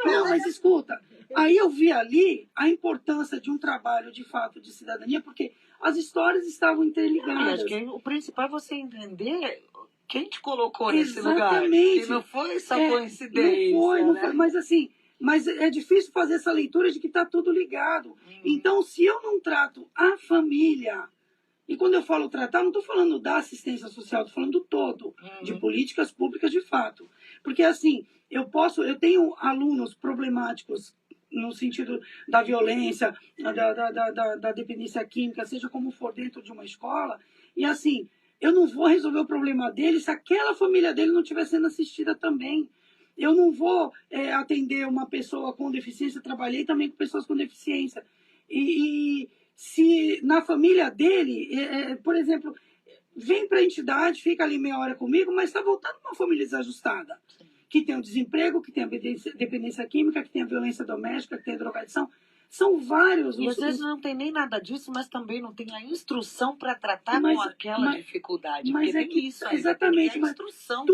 Não, mas escuta. Aí eu vi ali a importância de um trabalho de fato de cidadania, porque as histórias estavam interligadas. Acho que o principal é você entender quem te colocou nesse Exatamente. lugar. Que não foi só coincidência. Não foi, mas assim, mas é difícil fazer essa leitura de que está tudo ligado. Então, se eu não trato a família, e quando eu falo tratar, não estou falando da assistência social, estou falando do todo, de políticas públicas de fato. Porque assim, eu tenho alunos problemáticos no sentido da violência, da dependência química, seja como for dentro de uma escola, e assim, eu não vou resolver o problema dele se aquela família dele não estiver sendo assistida também. Eu não vou atender uma pessoa com deficiência, trabalhei também com pessoas com deficiência. E se na família dele, por exemplo, vem para a entidade, fica ali meia hora comigo, mas está voltando para uma família desajustada. Que tem o desemprego, que tem a dependência química, que tem a violência doméstica, que tem a drogadição. São vários. E às vezes não tem nem nada disso, mas também não tem a instrução para tratar com aquela dificuldade. Mas porque é que, isso ainda, exatamente, tem a instrução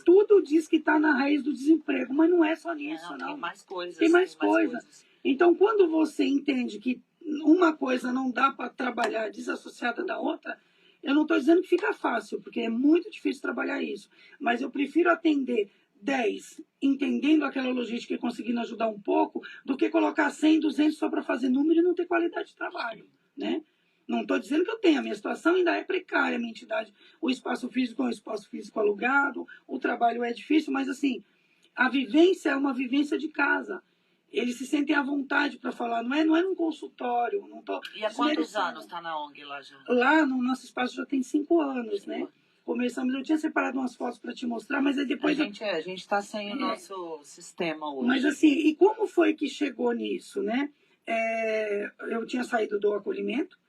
tudo diz que está na raiz do desemprego, mas não é só nisso, não. Tem mais coisas. Tem mais coisas. Então, quando você entende que uma coisa não dá para trabalhar desassociada da outra, eu não estou dizendo que fica fácil, porque é muito difícil trabalhar isso. Mas eu prefiro atender 10, entendendo aquela logística e conseguindo ajudar um pouco, do que colocar 100, 200 só para fazer número e não ter qualidade de trabalho, né? Não estou dizendo que eu tenho, a minha situação ainda é precária, a minha entidade, o espaço físico é um espaço físico alugado, o trabalho é difícil, mas assim, a vivência é uma vivência de casa. Eles se sentem à vontade para falar, não é num consultório. Não tô E há quantos anos está na ONG lá já? Lá no nosso espaço já tem 5 anos, né? Começamos, eu tinha separado umas fotos para te mostrar, mas aí depois... A gente está sem o nosso sistema hoje. Mas assim, e como foi que chegou nisso, né? Eu tinha saído do acolhimento,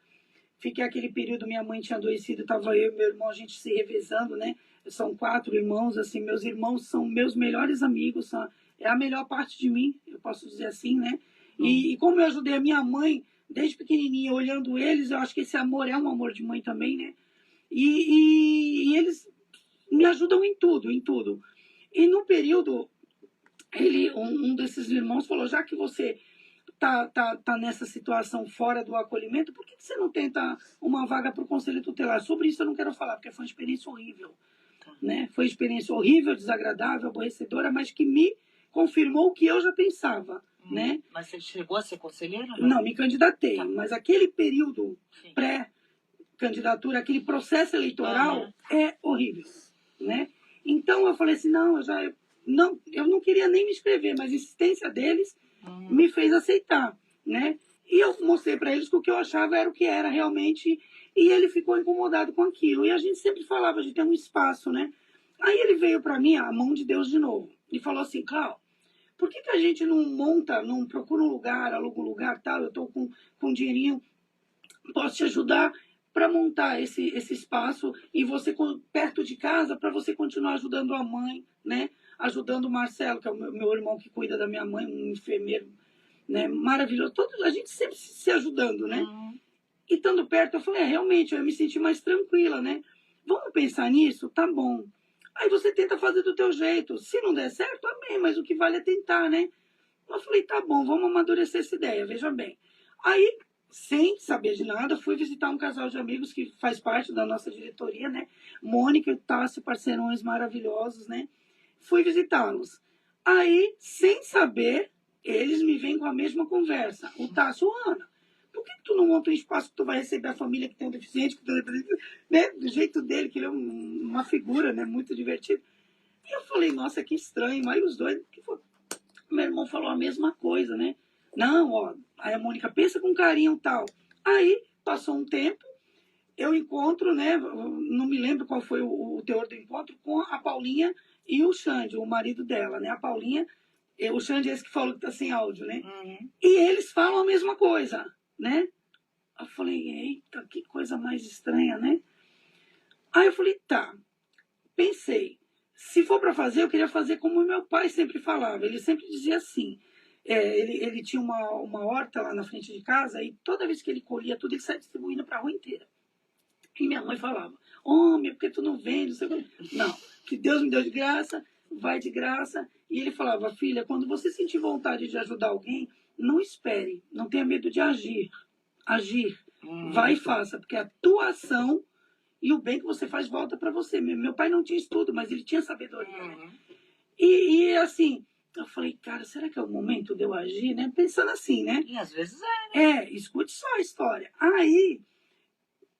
fiquei aquele período, minha mãe tinha adoecido, estava eu e meu irmão, a gente se revezando, né? São 4 irmãos, assim, meus irmãos são meus melhores amigos, é a melhor parte de mim, eu posso dizer assim, né? E como eu ajudei a minha mãe, desde pequenininha, olhando eles, eu acho que esse amor é um amor de mãe também, né? E eles me ajudam em tudo, em tudo. E no período, um desses irmãos falou, já que você tá nessa situação fora do acolhimento, por que você não tenta uma vaga para o Conselho Tutelar? Sobre isso eu não quero falar, porque foi uma experiência horrível. Né? Foi uma experiência horrível, desagradável, aborrecedora, mas que me confirmou o que eu já pensava. Né? Mas você chegou a ser conselheira? Não, me candidatei, mas aquele período pré-candidatura, aquele processo eleitoral é horrível. Né? Então eu falei assim, eu não queria nem me inscrever, mas a insistência deles me fez aceitar, né? E eu mostrei para eles que o que eu achava era o que era realmente, e ele ficou incomodado com aquilo. E a gente sempre falava de ter um espaço, né? Aí ele veio para mim, a mão de Deus de novo, e falou assim, Cláudio, por que a gente não monta, não procura um lugar, aluga um lugar, tal, eu estou com um dinheirinho, posso te ajudar para montar esse espaço e você perto de casa, para você continuar ajudando a mãe, né? Ajudando o Marcelo, que é o meu irmão que cuida da minha mãe, um enfermeiro, né? Maravilhoso. A gente sempre se ajudando, né? E estando perto, eu falei, realmente, eu ia me sentir mais tranquila, né? Vamos pensar nisso? Tá bom. Aí você tenta fazer do teu jeito. Se não der certo, amém, mas o que vale é tentar, né? Eu falei, tá bom, vamos amadurecer essa ideia, veja bem. Aí, sem saber de nada, fui visitar um casal de amigos que faz parte da nossa diretoria, né? Mônica e o Tássio, parceirões maravilhosos, né? Fui visitá-los. Aí, sem saber, eles me vêm com a mesma conversa. O Tássio, Ana, por que tu não monta um espaço que tu vai receber a família que tem um deficiente, né? Do jeito dele, que ele é uma figura, né? Muito divertido. E eu falei, nossa, que estranho. Aí os dois, meu irmão falou a mesma coisa, né? Não, ó, aí a Mônica pensa com carinho e tal. Aí, passou um tempo, eu encontro, né? Não me lembro qual foi o teor do encontro, com a Paulinha e o Xande, o marido dela, né? A Paulinha, o Xande é esse que falou que tá sem áudio, né? E eles falam a mesma coisa, né? Eu falei, eita, que coisa mais estranha, né? Aí eu falei, tá. Pensei, se for para fazer, eu queria fazer como meu pai sempre falava. Ele sempre dizia assim, ele tinha uma horta lá na frente de casa e toda vez que ele colhia tudo, ele saia distribuindo para a rua inteira. E minha mãe falava, homem, por que tu não vende? Não, que Deus me deu de graça, vai de graça. E ele falava, filha, quando você sentir vontade de ajudar alguém, não espere, não tenha medo de agir. Vai e faça, porque a tua ação e o bem que você faz volta para você. Meu pai não tinha estudo, mas ele tinha sabedoria. Né? E assim, eu falei, cara, será que é o momento de eu agir? Né? Pensando assim, né? E às vezes né? Escute só a história. Aí,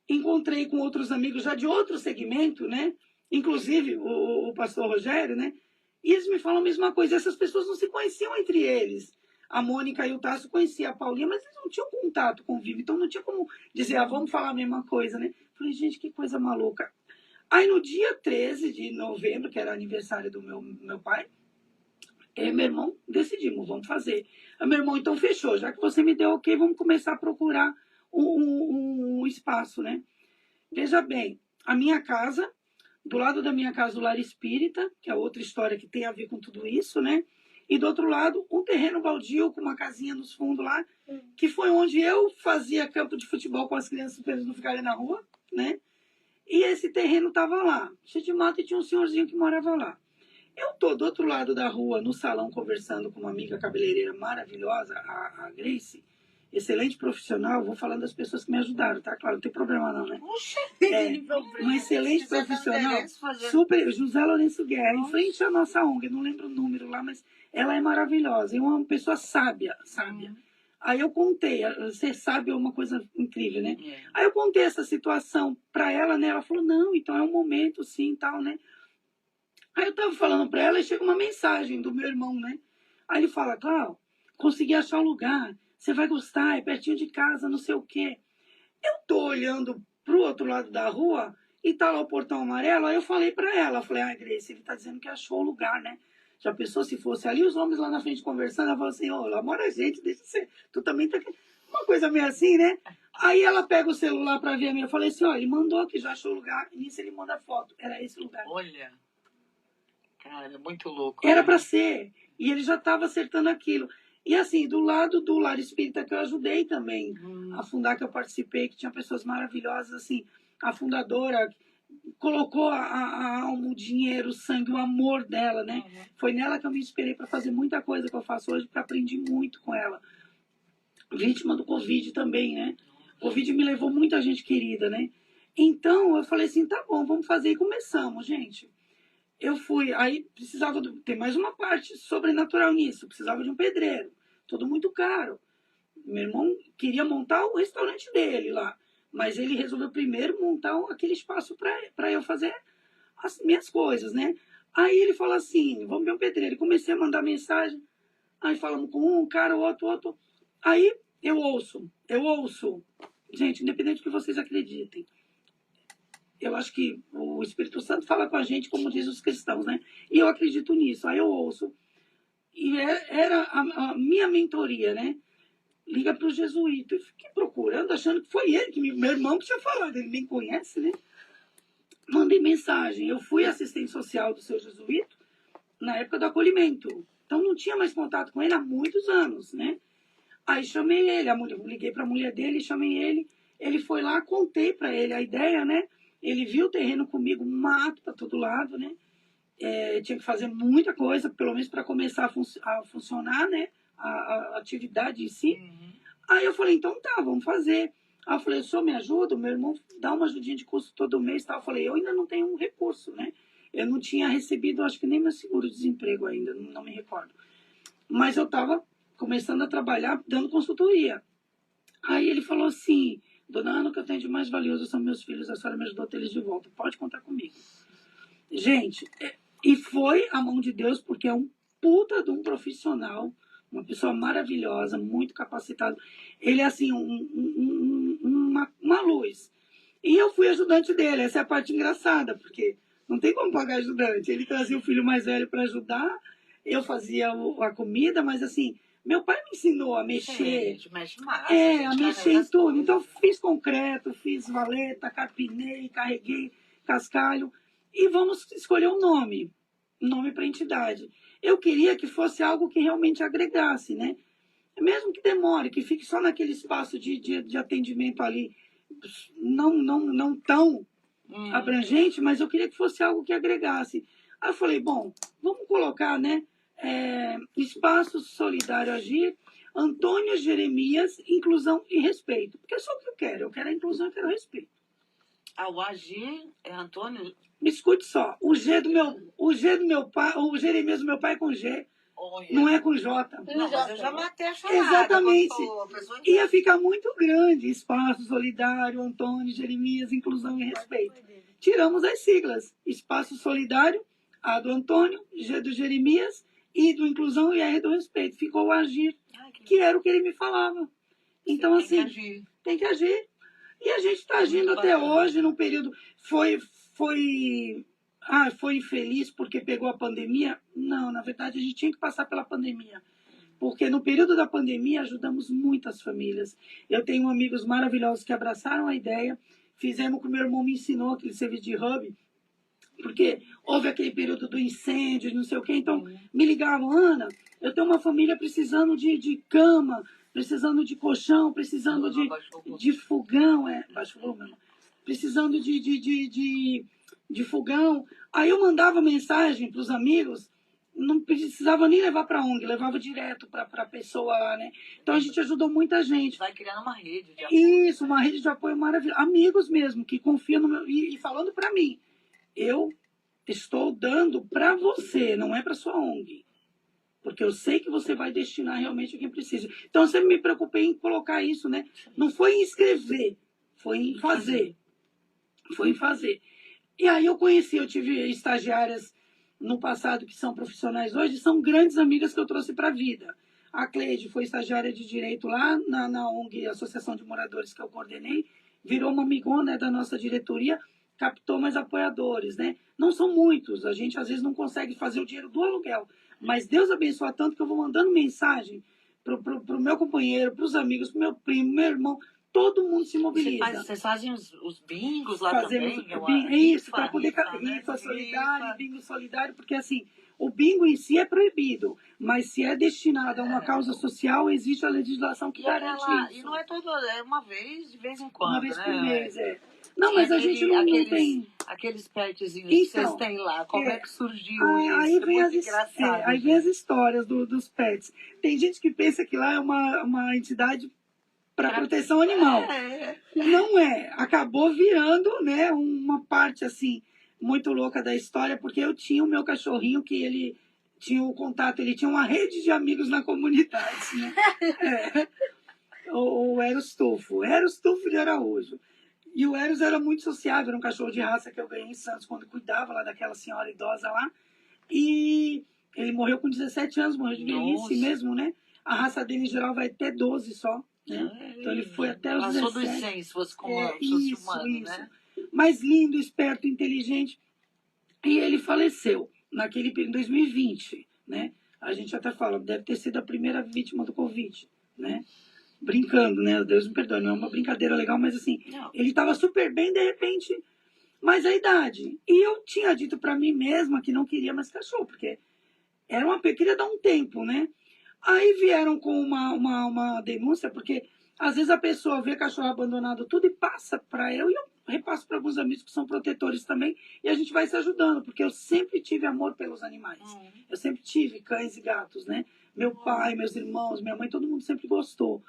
encontrei com outros amigos já de outro segmento, né? Inclusive o pastor Rogério, né? E eles me falam a mesma coisa. Essas pessoas não se conheciam entre eles. A Mônica e o Tássio conheciam a Paulinha, mas eles não tinham contato, convívio. Então não tinha como dizer, vamos falar a mesma coisa, né? Falei, gente, que coisa maluca. Aí no dia 13 de novembro, que era aniversário do meu pai, meu irmão, decidimos, vamos fazer. Aí meu irmão, então fechou. Já que você me deu ok, vamos começar a procurar um espaço, né? Veja bem, a minha casa, do lado da minha casa o lar espírita, que é outra história que tem a ver com tudo isso, né? E do outro lado, um terreno baldio com uma casinha nos fundos lá, que foi onde eu fazia campo de futebol com as crianças para eles não ficarem na rua, né? E esse terreno estava lá, cheio de mato, e tinha um senhorzinho que morava lá. Eu tô do outro lado da rua, no salão, conversando com uma amiga cabeleireira maravilhosa, a Grace, excelente profissional. Vou falando das pessoas que me ajudaram, tá? Claro, não tem problema não, né? Puxa, Uma excelente profissional, fazer... super, José Lourenço Guerra, em frente à nossa ONG, não lembro o número lá, mas ela é maravilhosa, é uma pessoa sábia. Aí eu contei, você sabe, é uma coisa incrível, né? Aí eu contei essa situação para ela, né? Ela falou, não, então é um momento, sim, tal, né? Aí eu tava falando para ela e chega uma mensagem do meu irmão, né? Aí ele fala, Cláudio, consegui achar um lugar, você vai gostar, é pertinho de casa, não sei o quê. Eu tô olhando pro outro lado da rua e tá lá o portão amarelo. Aí eu falei para ela, falei, Grace, ele tá dizendo que achou o lugar, né? Já pensou se fosse ali, os homens lá na frente conversando, ela falou assim, lá mora a gente, deixa você, tu também tá aqui. Uma coisa meio assim, né? Aí ela pega o celular para ver a minha, eu falei assim, ele mandou que já achou o lugar, e nisso ele manda foto, era esse lugar. Olha, cara, muito louco. Era para ser, e ele já estava acertando aquilo. E assim, do lado do lar espírita que eu ajudei também a fundar, que eu participei, que tinha pessoas maravilhosas, assim, a fundadora colocou a alma, o dinheiro, o sangue, o amor dela, né? Foi nela que eu me inspirei para fazer muita coisa que eu faço hoje, porque aprendi muito com ela. Vítima do Covid também, né? O Covid me levou muita gente querida, né? Então, eu falei assim, tá bom, vamos fazer. E começamos, gente. Eu fui, aí precisava ter mais uma parte sobrenatural nisso, precisava de um pedreiro, tudo muito caro. Meu irmão queria montar o restaurante dele lá, mas ele resolveu primeiro montar aquele espaço para eu fazer as minhas coisas, né? Aí ele falou assim, vamos ver um pedreiro. Comecei a mandar mensagem, aí falamos com um cara, outro. Aí eu ouço. Gente, independente do que vocês acreditem, eu acho que o Espírito Santo fala com a gente, como diz os cristãos, né? E eu acredito nisso. Aí eu ouço. E era a minha mentoria, né? Liga para o jesuíta. Eu fiquei procurando, achando que foi ele, meu irmão que tinha falado. Ele nem conhece, né? Mandei mensagem. Eu fui assistente social do seu jesuíto na época do acolhimento. Então não tinha mais contato com ele há muitos anos, né? Aí chamei ele, liguei para a mulher dele, chamei ele. Ele foi lá, contei para ele a ideia, né? Ele viu o terreno comigo, mato para todo lado, né? Tinha que fazer muita coisa, pelo menos para começar a funcionar, né? A atividade em si. Aí eu falei, então tá, vamos fazer. Aí eu falei, o senhor me ajuda? O meu irmão dá uma ajudinha de custo todo mês. Tá? Eu falei, eu ainda não tenho um recurso, né? Eu não tinha recebido, acho que nem meu seguro-desemprego ainda, não me recordo. Mas eu estava começando a trabalhar dando consultoria. Aí ele falou assim, dona Ana, o que eu tenho de mais valioso são meus filhos, a senhora me ajudou a ter eles de volta, pode contar comigo. Gente, e foi a mão de Deus, porque é um puta de um profissional, uma pessoa maravilhosa, muito capacitado. Ele é assim, uma luz. E eu fui ajudante dele, essa é a parte engraçada, porque não tem como pagar ajudante. Ele trazia o filho mais velho para ajudar, eu fazia a comida, mas assim, meu pai me ensinou a mexer. A mexer em tudo. Então, fiz concreto, fiz valeta, carpinei, carreguei cascalho. E vamos escolher um nome para a entidade. Eu queria que fosse algo que realmente agregasse, né? Mesmo que demore, que fique só naquele espaço de atendimento ali, não tão abrangente, mas eu queria que fosse algo que agregasse. Aí eu falei, bom, vamos colocar, né? Espaço Solidário Agir, Antônio Jeremias, Inclusão e Respeito. Porque é só o que eu quero a inclusão, eu quero o respeito. O Agir é Antônio? Me escute só, o G do meu pai, o Jeremias do meu pai é com G, não é com J. Não, mas eu já matei a chamada. Exatamente. Ia ficar muito grande, Espaço Solidário, Antônio, Jeremias, Inclusão e Respeito. Tiramos as siglas, Espaço Solidário, A do Antônio, G do Jeremias, I do Inclusão e R do Respeito. Ficou o Agir, que era o que ele me falava. Então, assim, tem que agir. E a gente está agindo até hoje, num período... Foi infeliz porque pegou a pandemia? Não, na verdade, a gente tinha que passar pela pandemia. Porque no período da pandemia ajudamos muitas famílias. Eu tenho amigos maravilhosos que abraçaram a ideia, fizemos o que o meu irmão me ensinou, aquele serviço de hub, porque houve aquele período do incêndio, não sei o quê, então me ligavam, Ana, eu tenho uma família precisando de cama, precisando de colchão, precisando de fogão, baixo volume, precisando de fogão. Aí eu mandava mensagem para os amigos, não precisava nem levar para a ONG, levava direto para a pessoa lá, né? Então a gente ajudou muita gente. Vai criando uma rede de apoio. Isso, uma rede de apoio maravilhosa. Amigos mesmo, que confiam no meu... E falando para mim, eu estou dando para você, não é para sua ONG. Porque eu sei que você vai destinar realmente a quem precisa. Então eu sempre me preocupei em colocar isso, né? Não foi em escrever, foi em fazer. Foi em fazer. E aí eu tive estagiárias no passado que são profissionais hoje, são grandes amigas que eu trouxe para a vida. A Cleide foi estagiária de Direito lá na ONG, Associação de Moradores, que eu coordenei, virou uma amigona da nossa diretoria, captou mais apoiadores, né? Não são muitos, a gente às vezes não consegue fazer o dinheiro do aluguel, mas Deus abençoa tanto que eu vou mandando mensagem pro meu companheiro, pros amigos, pro meu primo, meu irmão, todo mundo se mobiliza. Vocês fazem os bingos lá Fazemos também? Isso, para poder... Rifa solidário, bingo solidário, porque assim, o bingo em si é proibido, mas se é destinado a uma causa social, existe a legislação que garante isso. E não é é uma vez, de vez em quando, uma vez né? por mês, Não, mas a gente não tem... Aqueles petzinhos então, que vocês têm lá, como é que surgiu isso? Aí vem, Engraçado, vem as histórias dos pets. Tem gente que pensa que lá é uma entidade para proteção animal. Não é. Acabou virando, né, uma parte assim muito louca da história, porque eu tinha o meu cachorrinho que ele tinha um contato, ele tinha uma rede de amigos na comunidade, né? O Eros Tufo de Araújo. E o Eros era muito sociável, era um cachorro de raça que eu ganhei em Santos quando cuidava lá daquela senhora idosa lá. E ele morreu com 17 anos, morreu de velhice mesmo, né? A raça dele em geral vai até 12 só. Né? Então ele foi até os 17. Passou dos 100, se fosse como humano, né? Mas lindo, esperto, inteligente. E ele faleceu em 2020, né? A gente até fala, deve ter sido a primeira vítima do Covid, né? Brincando, né? Deus me perdoe, não é uma brincadeira legal, mas assim, ele estava super bem, de repente, mas a idade. E eu tinha dito para mim mesma que não queria mais cachorro, porque queria dar um tempo, né? Aí vieram com uma denúncia, porque às vezes a pessoa vê cachorro abandonado tudo e passa para eu, e eu repasso para alguns amigos que são protetores também, e a gente vai se ajudando, porque eu sempre tive amor pelos animais. Eu sempre tive cães e gatos, né? Meu pai, meus irmãos, minha mãe, todo mundo sempre gostou.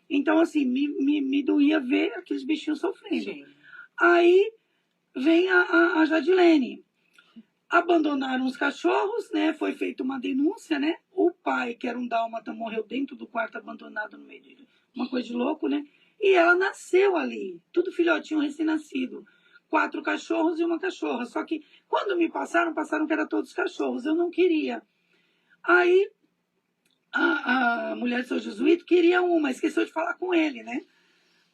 Então, assim, me doía ver aqueles bichinhos sofrendo. Sim. Aí vem a Jadilene. Abandonaram os cachorros, né? Foi feita uma denúncia, né? O pai, que era um dálmata, morreu dentro do quarto abandonado no meio de uma coisa de louco, né? E ela nasceu ali, tudo filhotinho recém-nascido. 4 cachorros e uma cachorra. Só que quando me passaram que era todos cachorros. Eu não queria. Aí a mulher de São Jesuíto queria uma, esqueceu de falar com ele, né?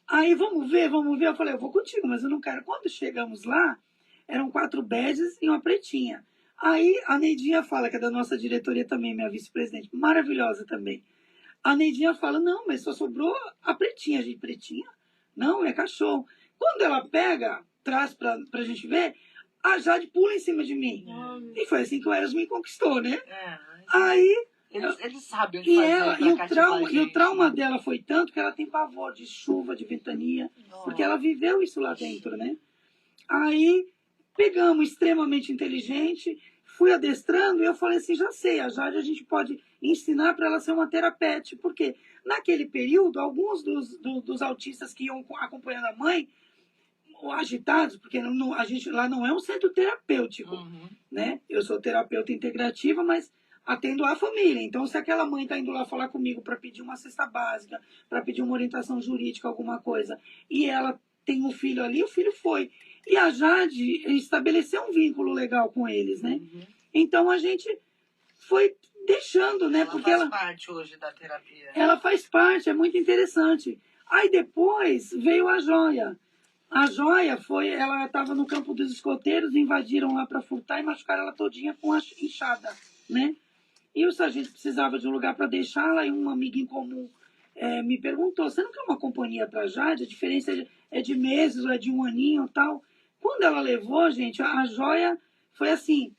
Aí vamos ver. Eu falei, eu vou contigo, mas eu não quero. Quando chegamos lá, eram 4 beges e uma pretinha. Aí a Neidinha fala, que é da nossa diretoria também, minha vice-presidente, maravilhosa também. A Neidinha fala, não, mas só sobrou a pretinha. A gente, pretinha? Não, é cachorro. Quando ela pega, traz pra gente ver, a Jade pula em cima de mim. E foi assim que o Eros me conquistou, né? Aí... Eles sabem onde fazer. E o trauma dela foi tanto que ela tem pavor de chuva, de ventania, porque ela viveu isso lá dentro, né? Aí pegamos, extremamente inteligente, fui adestrando e eu falei assim, já sei, a Jade a gente pode ensinar para ela ser uma terapete, porque naquele período, alguns dos autistas que iam acompanhando a mãe, agitados, porque a gente lá não é um centro terapêutico, né? Eu sou terapeuta integrativa, mas atendo a família. Então, se aquela mãe está indo lá falar comigo para pedir uma cesta básica, para pedir uma orientação jurídica, alguma coisa, e ela tem um filho ali, o filho foi. E a Jade estabeleceu um vínculo legal com eles, né? Então, a gente foi deixando, né? Porque ela faz parte hoje da terapia. Ela faz parte, é muito interessante. Aí, depois, veio a Joia. A Joia ela estava no campo dos escoteiros, invadiram lá para furtar e machucaram ela todinha com a enxada, né? E o sargento precisava de um lugar para deixá-la, e um amigo em comum me perguntou, você não quer uma companhia para Jade? A diferença é de meses ou é de um aninho e tal. Quando ela levou, gente, a joia foi assim,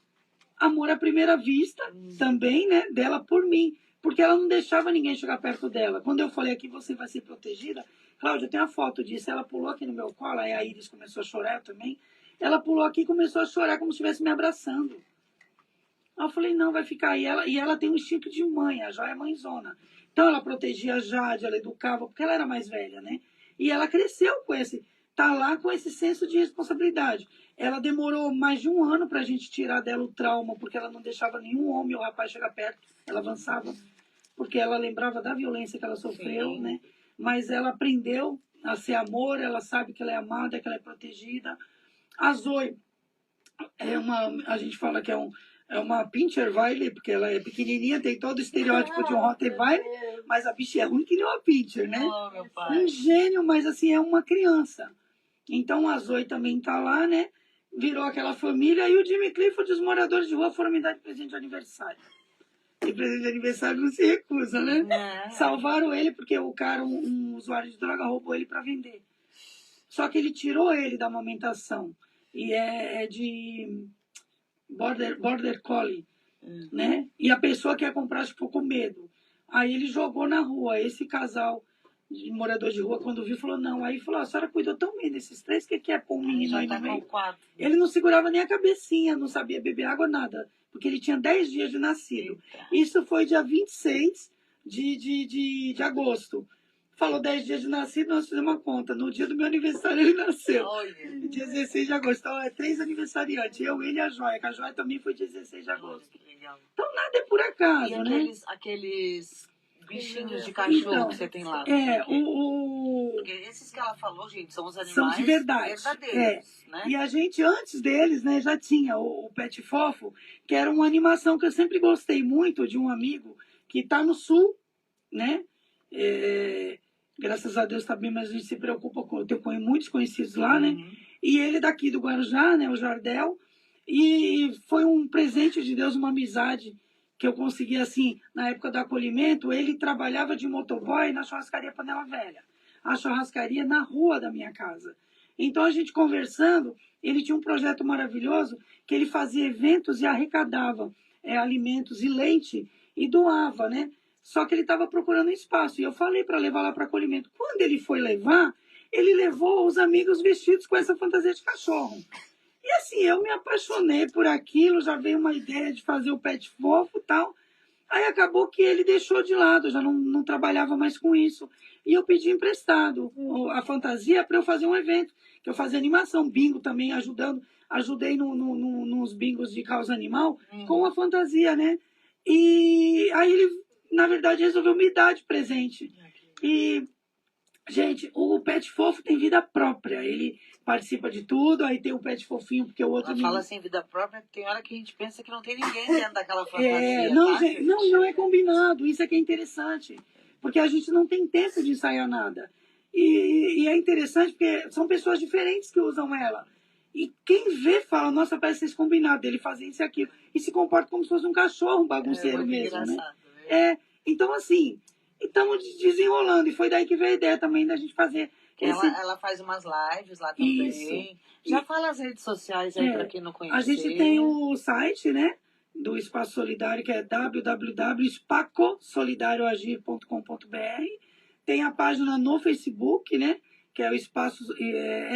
amor à primeira vista também, né, dela por mim. Porque ela não deixava ninguém chegar perto dela. Quando eu falei aqui, você vai ser protegida, Cláudia, tem a foto disso. Ela pulou aqui no meu colo, aí a Iris começou a chorar também. Ela pulou aqui e começou a chorar como se estivesse me abraçando. Aí eu falei, não, vai ficar aí. E ela tem um instinto de mãe, a Joia é mãezona. Então ela protegia a Jade, ela educava, porque ela era mais velha, né? E ela cresceu com tá lá com esse senso de responsabilidade. Ela demorou mais de um ano para a gente tirar dela o trauma, porque ela não deixava nenhum homem ou rapaz chegar perto. Ela avançava, porque ela lembrava da violência que ela sofreu, Sim. né? Mas ela aprendeu a ser amor, ela sabe que ela é amada, que ela é protegida. A Zoe a gente fala que é uma Pinscher-Weiler, porque ela é pequenininha, tem todo o estereótipo de um Rottweiler, mas a bicha é ruim que nem uma Pinscher, né? Oh, meu pai. Um gênio, mas assim, é uma criança. Então a Zoe também tá lá, né? Virou aquela família, e o Jimmy Clifford e os moradores de rua foram me dar de presente de aniversário. E presente de aniversário não se recusa, né? Salvaram ele porque o cara, um usuário de droga, roubou ele para vender. Só que ele tirou ele da amamentação. E é de border collie, né? E a pessoa que ia comprar ficou com medo. Aí ele jogou na rua. Esse casal de morador de rua, quando viu, falou não. Aí falou, a senhora cuidou tão bem desses três, que é pôr um menino aí no meio? Ele não segurava nem a cabecinha, não sabia beber água, nada. Porque ele tinha 10 dias de nascido. Isso foi dia 26 de agosto. Falou 10 dias de nascido, nós fizemos uma conta. No dia do meu aniversário ele nasceu. Dia 16 de agosto. Então é 3 aniversariantes. Eu, ele e a Joia. Que a Joia também foi dia 16 de agosto. Então nada é por acaso, e né? aqueles bichinhos de cachorro então, que você tem lá. Porque esses que ela falou, gente, são os animais são de verdade. verdadeiros, né? E a gente, antes deles, né, já tinha o Pet Fofo, que era uma animação que eu sempre gostei muito de um amigo que está no sul, né? Graças a Deus está bem, mas a gente se preocupa com. Eu tenho muitos conhecidos lá, né? E ele daqui do Guarujá, né? O Jardel. E foi um presente de Deus, uma amizade que eu consegui, assim, na época do acolhimento. Ele trabalhava de motoboy na churrascaria Panela Velha. A churrascaria na rua da minha casa. Então a gente conversando, ele tinha um projeto maravilhoso que ele fazia eventos e arrecadava alimentos e leite e doava, né? Só que ele estava procurando espaço. E eu falei para levar lá para acolhimento. Quando ele foi levar, ele levou os amigos vestidos com essa fantasia de cachorro. E assim, eu me apaixonei por aquilo, já veio uma ideia de fazer o Pet Fofo e tal. Aí acabou que ele deixou de lado, já não trabalhava mais com isso. E eu pedi emprestado a fantasia para eu fazer um evento, que eu fazia animação, bingo também, ajudei nos bingos de causa animal com a fantasia, né? E aí ele, na verdade, resolveu me dar de presente. E, gente, o Pet Fofo tem vida própria. Ele participa de tudo, aí tem o Pet Fofinho, porque o outro... Ela fala assim, vida própria, tem hora que a gente pensa que não tem ninguém dentro daquela fantasia. Não, gente, não é combinado. Isso é que é interessante. Porque a gente não tem tempo de ensaiar nada. E é interessante porque são pessoas diferentes que usam ela. E quem vê fala, nossa, parece vocês combinados, ele fazer isso e aquilo. E se comporta como se fosse um cachorro, um bagunceiro mesmo, né? Então, assim, estamos desenrolando. E foi daí que veio a ideia também da gente fazer... Ela faz umas lives lá também. Isso. Já fala as redes sociais aí para quem não conhece. A gente tem o site, né, do Espaço Solidário, que é www.spacosolidarioagir.com.br. Tem a página no Facebook, né, que é o Espaço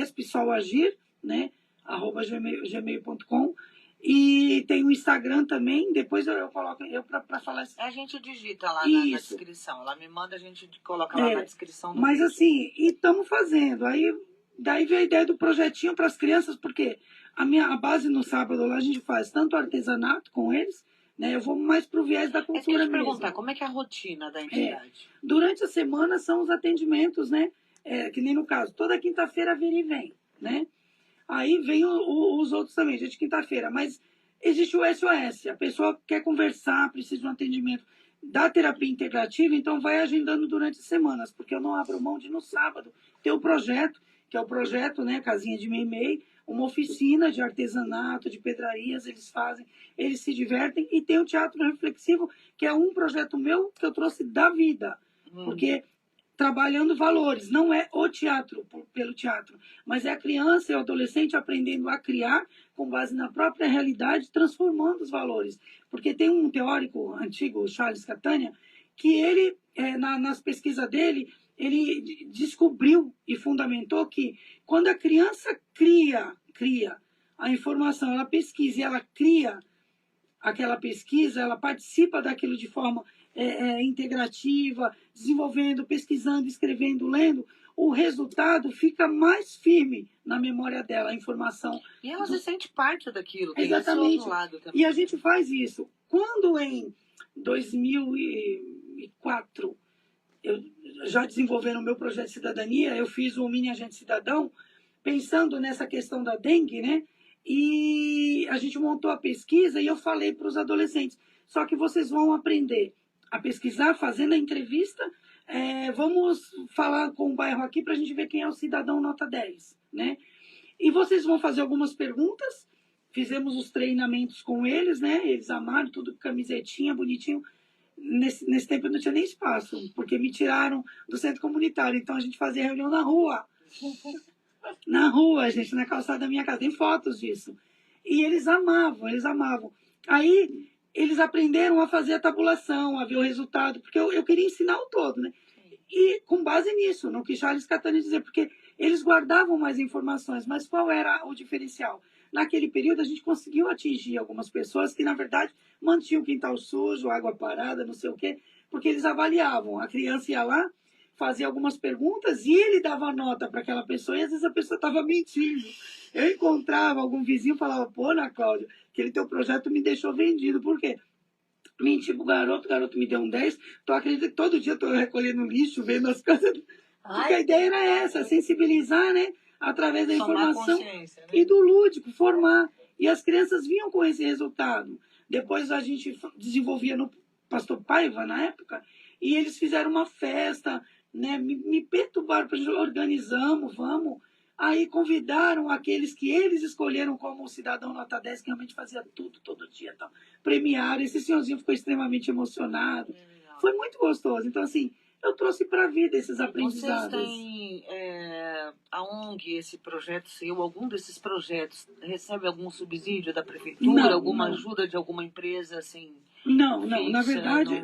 Espsol Agir, né, @gmail.com. E tem o Instagram também, depois eu coloco para falar assim. A gente digita lá na descrição. Ela me manda, a gente coloca lá na descrição do Mas vídeo. assim, e estamos fazendo. Daí veio a ideia do projetinho para as crianças, porque a base no sábado lá a gente faz tanto artesanato com eles, né? Eu vou mais pro viés da cultura mesmo. Perguntar, como é que é a rotina da entidade? Durante a semana são os atendimentos, né? Que nem no caso, toda quinta-feira vira e vem, né? Aí vem os outros também, de quinta-feira. Mas existe o SOS. A pessoa quer conversar, precisa de um atendimento da terapia integrativa, então vai agendando durante as semanas, porque eu não abro mão de no sábado ter o projeto, que é o projeto, né, Casinha de Meimei, uma oficina de artesanato, de pedrarias, eles fazem, eles se divertem, e tem o Teatro Reflexivo, que é um projeto meu que eu trouxe da vida, porque trabalhando valores. Não é o teatro pelo teatro, mas é a criança e o adolescente aprendendo a criar com base na própria realidade, transformando os valores. Porque tem um teórico antigo, Charles Catania, que ele, nas pesquisas dele, ele descobriu e fundamentou que quando a criança cria a informação, ela pesquisa e ela cria aquela pesquisa, ela participa daquilo de forma integrativa, desenvolvendo, pesquisando, escrevendo, lendo, o resultado fica mais firme na memória dela, a informação. E ela se sente parte daquilo, tem Exatamente. esse outro lado também. E a gente faz isso. Quando em 2004, eu já desenvolvendo o meu projeto de cidadania, eu fiz o Mini Agente Cidadão, pensando nessa questão da dengue, né? E a gente montou a pesquisa e eu falei para os adolescentes, só que vocês vão aprender a pesquisar, fazendo a entrevista, vamos falar com o bairro aqui para a gente ver quem é o cidadão nota 10, né? E vocês vão fazer algumas perguntas, fizemos os treinamentos com eles, né? Eles amaram tudo, camisetinha, bonitinho. Nesse tempo eu não tinha nem espaço, porque me tiraram do centro comunitário, então a gente fazia reunião na rua. Na rua, gente, na calçada da minha casa, tem fotos disso. E eles amavam, eles amavam. Aí, eles aprenderam a fazer a tabulação, a ver o resultado, porque eu queria ensinar o todo, né? E com base nisso, no que Charles Catania dizia, porque eles guardavam mais informações, mas qual era o diferencial? Naquele período, a gente conseguiu atingir algumas pessoas que, na verdade, mantinham o quintal sujo, água parada, não sei o quê, porque eles avaliavam. A criança ia lá, fazia algumas perguntas e ele dava nota para aquela pessoa e às vezes a pessoa estava mentindo. Eu encontrava algum vizinho e falava, pô, Ana Cláudia, aquele teu projeto me deixou vendido. Por quê? Menti pro garoto, o garoto me deu um 10, tu acredita que todo dia eu tô recolhendo lixo, vendo as coisas. Porque a ideia era essa, sensibilizar, né? Através da informação, né? E do lúdico, formar. E as crianças vinham com esse resultado. Depois a gente desenvolvia no Pastor Paiva, na época, e eles fizeram uma festa, né? Me perturbaram, para a gente organizamos, vamos. Aí convidaram aqueles que eles escolheram como o cidadão nota 10, que realmente fazia tudo, todo dia. Tal. Premiaram, esse senhorzinho ficou extremamente emocionado. Foi muito gostoso. Então, assim, eu trouxe para a vida esses aprendizados. Vocês têm a ONG, esse projeto seu, algum desses projetos recebe algum subsídio da prefeitura, não, alguma não. ajuda de alguma empresa, assim? Não, fixa, não. Na verdade,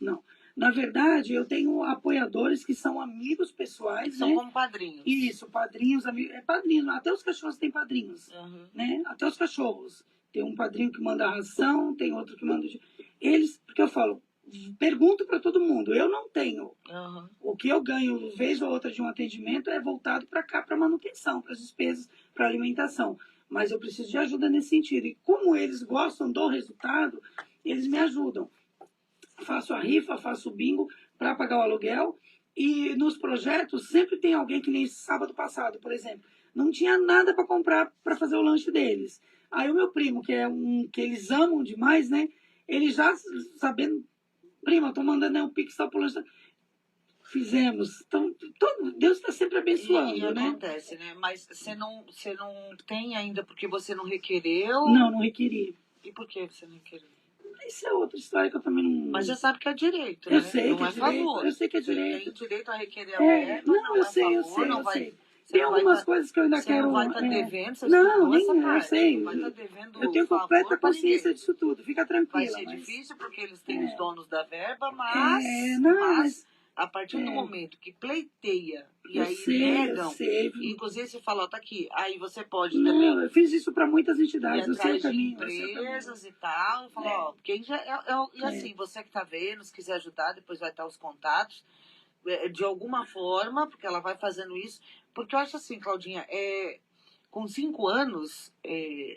não. Na verdade, eu tenho apoiadores que são amigos pessoais, são né? Como padrinhos. Isso, padrinhos, amigos. Padrinhos, até os cachorros têm padrinhos, né? Até os cachorros. Tem um padrinho que manda a ração, tem outro que manda... Eles, porque eu falo, pergunto para todo mundo, eu não tenho. O que eu ganho, vez ou outra, de um atendimento é voltado para cá, para manutenção, para as despesas, para alimentação. Mas eu preciso de ajuda nesse sentido. E como eles gostam do resultado, eles me ajudam. Faço a rifa, faço o bingo para pagar o aluguel. E nos projetos sempre tem alguém, que nem sábado passado, por exemplo. Não tinha nada para comprar para fazer o lanche deles. Aí o meu primo, que é que eles amam demais, né? Ele já sabendo, prima, estou mandando um pix só pro lanche. Fizemos. Então, Deus está sempre abençoando, e né? acontece, né? Mas você não tem ainda porque você não requereu? Não requeri. E por que você não requeriu? Isso é outra história que eu também não... Mas você sabe que é direito, né? Eu sei não que é direito. favor. Eu sei que é direito. Você tem direito a requerer a verba, eu sei. Tem algumas coisas que eu ainda você quero... Você não vai estar devendo, você não, nem essa parte. Eu sei. Não vai estar devendo, eu tenho completa consciência disso tudo, fica tranquila. Vai ser difícil porque eles têm os donos da verba, mas a partir do momento que pleiteia e eu aí sei, negam, inclusive você fala, tá aqui, aí você pode também... eu fiz isso para muitas entidades, eu sei o caminho. Empresas e tal, e falar, ó, porque já e assim, você que tá vendo, se quiser ajudar, depois vai estar os contatos, de alguma forma, porque ela vai fazendo isso, porque eu acho assim, Claudinha, com 5 anos,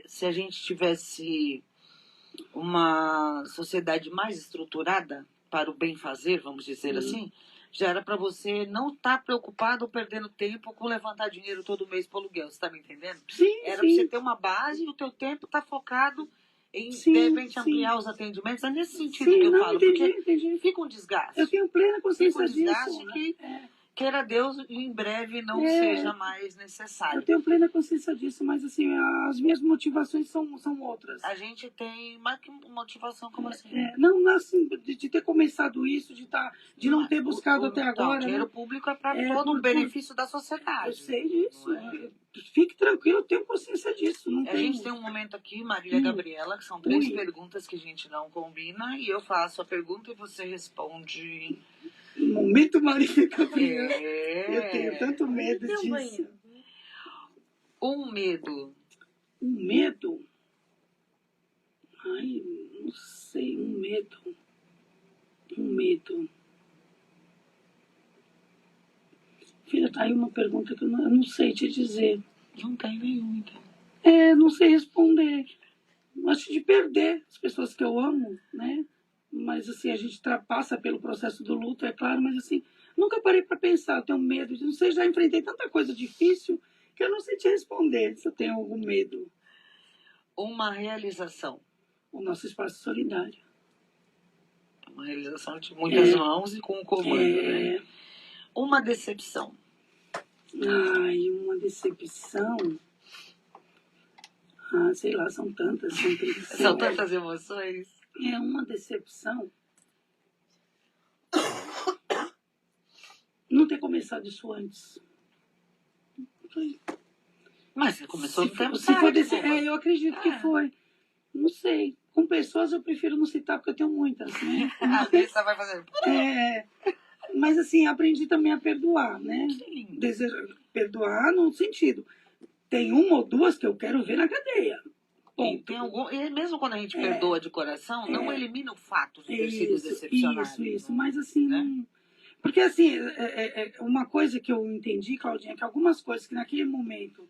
se a gente tivesse uma sociedade mais estruturada para o bem fazer, vamos dizer assim, já era para você não estar preocupado ou perdendo tempo com levantar dinheiro todo mês para o aluguel, você está me entendendo? Era para você ter uma base e o teu tempo está focado em, de repente, ampliar os atendimentos. É nesse sentido que eu falo, porque fica um desgaste. Eu tenho plena consciência disso. Fica um desgaste queira Deus, em breve não É. seja mais Eu necessário. tenho plena consciência disso, mas assim, as minhas motivações são outras. A gente tem uma motivação como assim? Não assim, de ter começado isso, de não ter buscado até Então, agora. o dinheiro Né? público é para É, todo o por- benefício da Eu sociedade. sei disso. Não é? Fique tranquilo, eu tenho consciência disso. Não A tenho... gente tem um momento aqui, Marília Gabriela, que são 3 perguntas que a gente não combina, e eu faço a pergunta e você responde. Momento Marília Gabriela. Eu É. tenho tanto medo Meu disso. banho. Um medo. Um medo? Ai, não sei, um medo. Um medo. Filha, tá aí uma pergunta que eu não sei te dizer. Não tem nenhum, então. Não sei responder. Acho de perder as pessoas que eu amo, né? Mas assim, a gente passa pelo processo do luto, é claro, mas assim, nunca parei para pensar, eu tenho medo. Não sei, já enfrentei tanta coisa difícil que eu não sei te responder se eu tenho algum medo. Uma realização. O nosso espaço solidário. Uma realização de muitas mãos e com um comando, né? Uma decepção. Ai, uma decepção. Sei lá, são tantas. São tantas emoções. Uma decepção. Não ter começado isso antes. Mas você começou no tempo Se for certo. eu acredito que foi. Não sei. Com pessoas eu prefiro não citar, porque eu tenho muitas, né? A lista vai fazer. Mas assim, aprendi também a perdoar, né? Sim. Perdoar no sentido. Tem uma ou duas que eu quero ver na cadeia. Ponto. E mesmo quando a gente perdoa de coração, não elimina o fato de ter sido decepcionado. Isso. Mas assim, né? não... Porque assim, uma coisa que eu entendi, Claudinha, é que algumas coisas que naquele momento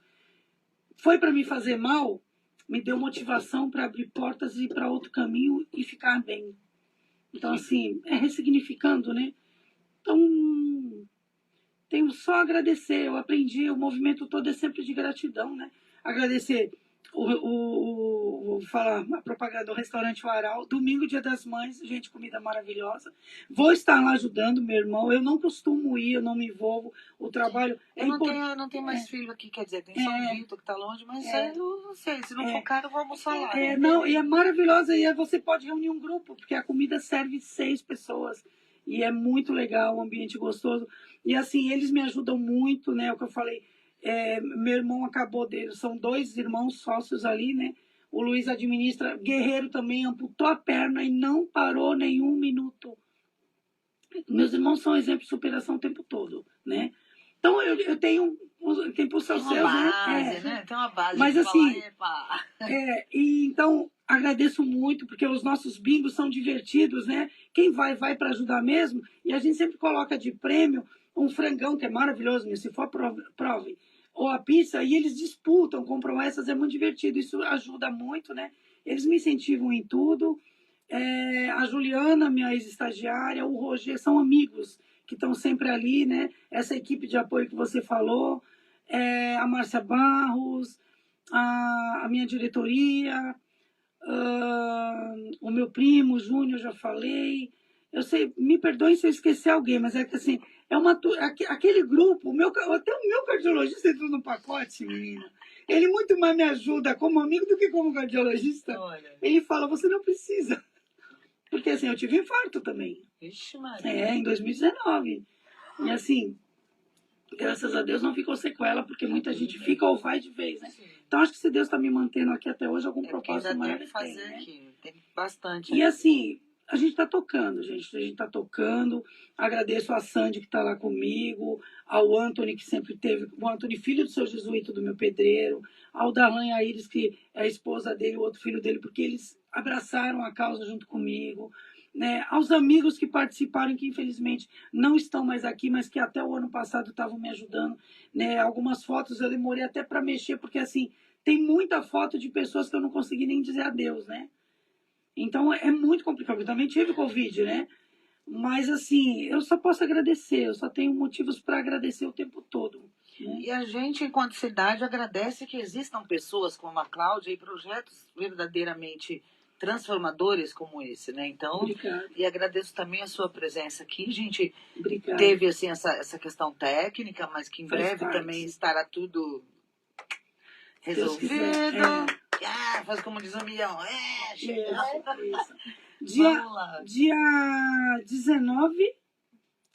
foi para me fazer mal, me deu motivação para abrir portas e ir para outro caminho e ficar bem. Então, assim, ressignificando, né? Então, tenho só a agradecer. Eu aprendi, o movimento todo é sempre de gratidão, né? Agradecer vou falar a propaganda do restaurante O Aral, domingo, Dia das Mães, gente, comida maravilhosa. Vou estar lá ajudando meu irmão. Eu não costumo ir, eu não me envolvo. O trabalho eu não tenho mais filho aqui, quer dizer, tem São Vito que tá longe, mas eu não sei, se não for caro, eu vou almoçar lá. E é maravilhosa, e você pode reunir um grupo, porque a comida serve 6 pessoas. E é muito legal, um ambiente gostoso. E assim, eles me ajudam muito, né? O que eu falei. Meu irmão acabou dele, são 2 irmãos sócios ali, né? O Luiz administra, Guerreiro também amputou a perna e não parou nenhum minuto. Meus irmãos são exemplo de superação o tempo todo, né? Então eu tenho tempo seus Tem uma base, né? Tem uma base. Mas assim, falar, e então agradeço muito, porque os nossos bingos são divertidos, né? Quem vai para ajudar mesmo, e a gente sempre coloca de prêmio um frangão, que é maravilhoso, né? Se for, prove. Ou a pizza, e eles disputam, compram essas, é muito divertido. Isso ajuda muito, né? Eles me incentivam em tudo. A Juliana, minha ex-estagiária, o Roger, são amigos que estão sempre ali, né? Essa equipe de apoio que você falou, a Márcia Barros, a minha diretoria, o meu primo, o Júnior, já falei. Eu sei, me perdoem se eu esquecer alguém, mas é que assim, aquele grupo, até o meu cardiologista entrou no pacote, menina. Ele muito mais me ajuda como amigo do que como cardiologista. Olha. Ele fala, você não precisa. Porque assim, eu tive infarto também. Vixe, Maria. Em 2019. E assim, graças a Deus não ficou sequela, porque muita gente fica ou vai de vez, né? Sim. Então acho que se Deus está me mantendo aqui até hoje, algum propósito ainda maior tem que fazer tem, né? aqui. Tem bastante. E assim, a gente está tocando, gente. A gente está tocando. Agradeço a Sandy que está lá comigo, ao Anthony que sempre teve, o Anthony, filho do seu jesuíta, do meu pedreiro, ao Darlan e a Iris, que é a esposa dele, o outro filho dele, porque eles abraçaram a causa junto comigo. Né, aos amigos que participaram, que infelizmente não estão mais aqui, mas que até o ano passado estavam me ajudando. Né, algumas fotos eu demorei até para mexer, porque assim, tem muita foto de pessoas que eu não consegui nem dizer adeus, né? Então é muito complicado. Eu também tive Covid, né? Mas assim, eu só posso agradecer, eu só tenho motivos para agradecer o tempo todo. Né? E a gente, enquanto cidade, agradece que existam pessoas como a Cláudia e projetos verdadeiramente transformadores como esse, né? Então, Obrigada. e agradeço também a sua presença aqui. A gente Obrigada. teve assim essa questão técnica, mas que em Faz breve parte. também estará tudo Se Deus resolvido. quiser, Faz como diz o milhão. Chega. Isso. Vamos lá. Dia 19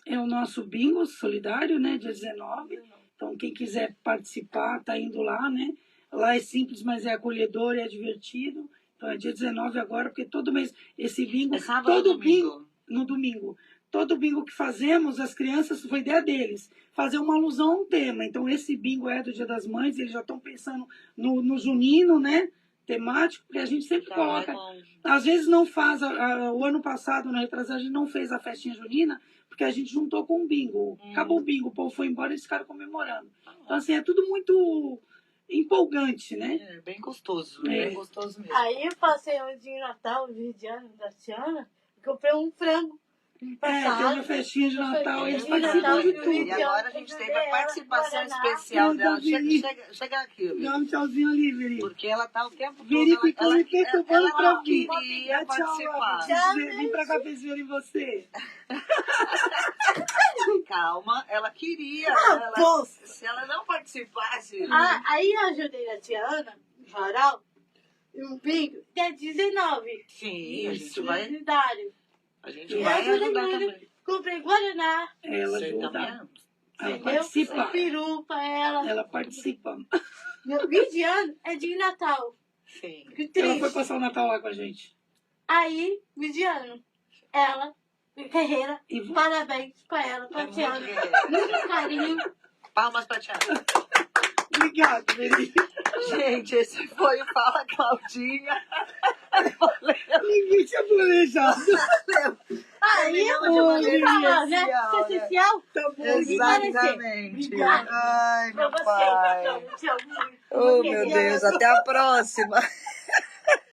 é o nosso bingo solidário, né? Dia 19. Então, quem quiser participar, tá indo lá, né? Lá é simples, mas é acolhedor e é divertido. Então, é dia 19 agora, porque todo mês, esse bingo... É sábado todo ou domingo? No domingo. Todo bingo que fazemos, as crianças, foi ideia deles, fazer uma alusão a um tema. Então, esse bingo é do Dia das Mães, eles já estão pensando no junino, né? Temático, porque a gente sempre coloca... Às vezes não faz, o ano passado, na retrasada, a gente não fez a festinha junina, porque a gente juntou com o bingo. Acabou o bingo, o povo foi embora e eles ficaram comemorando. Então, assim, é tudo muito empolgante, né? É bem gostoso, É. bem gostoso mesmo. Aí eu passei um dia de Natal, no dia de ano da Tiana, comprei um frango. Teve a festinha de Natal, eles participam de tudo. E agora a gente teve a participação especial dela. Chega aqui, Dá Viri. um tchauzinho ali, Veri. Porque ela tá o tempo todo. Viri ficou me perturbando ela pra não vir. queria Dá tchau, participar. Tchau, vem pra cá pra eles verem você. Calma, ela queria. Se ela não participasse. Aí eu ajudei a Tiana, no varal, um bingo, dia 19. Sim, a gente Isso. vai. Solidário. A gente E vai eu ajudei ajudar muito. também. Comprei Guaraná, Ela Você ajuda. também. Ela entendeu? participa. Peru pra ela. Ela participa. Meu 20 anos é de Natal. Sim. Que Ela triste. foi passar o Natal lá com a gente. Aí, 20 anos, ela, guerreira, E parabéns pra ela, pra É muito Tiana. guerreira. Muito carinho. Palmas pra Tiana. obrigado, Veri. Gente, esse foi o Fala Claudinha. Ninguém tinha planejado. Aí, Terminamos eu de vou maneira falar, né? especial, né? Essencial. Tá bom, Exatamente. Obrigada. Ai, Pra meu você, pai. então, te amo muito. Oh, meu Deus, até a próxima.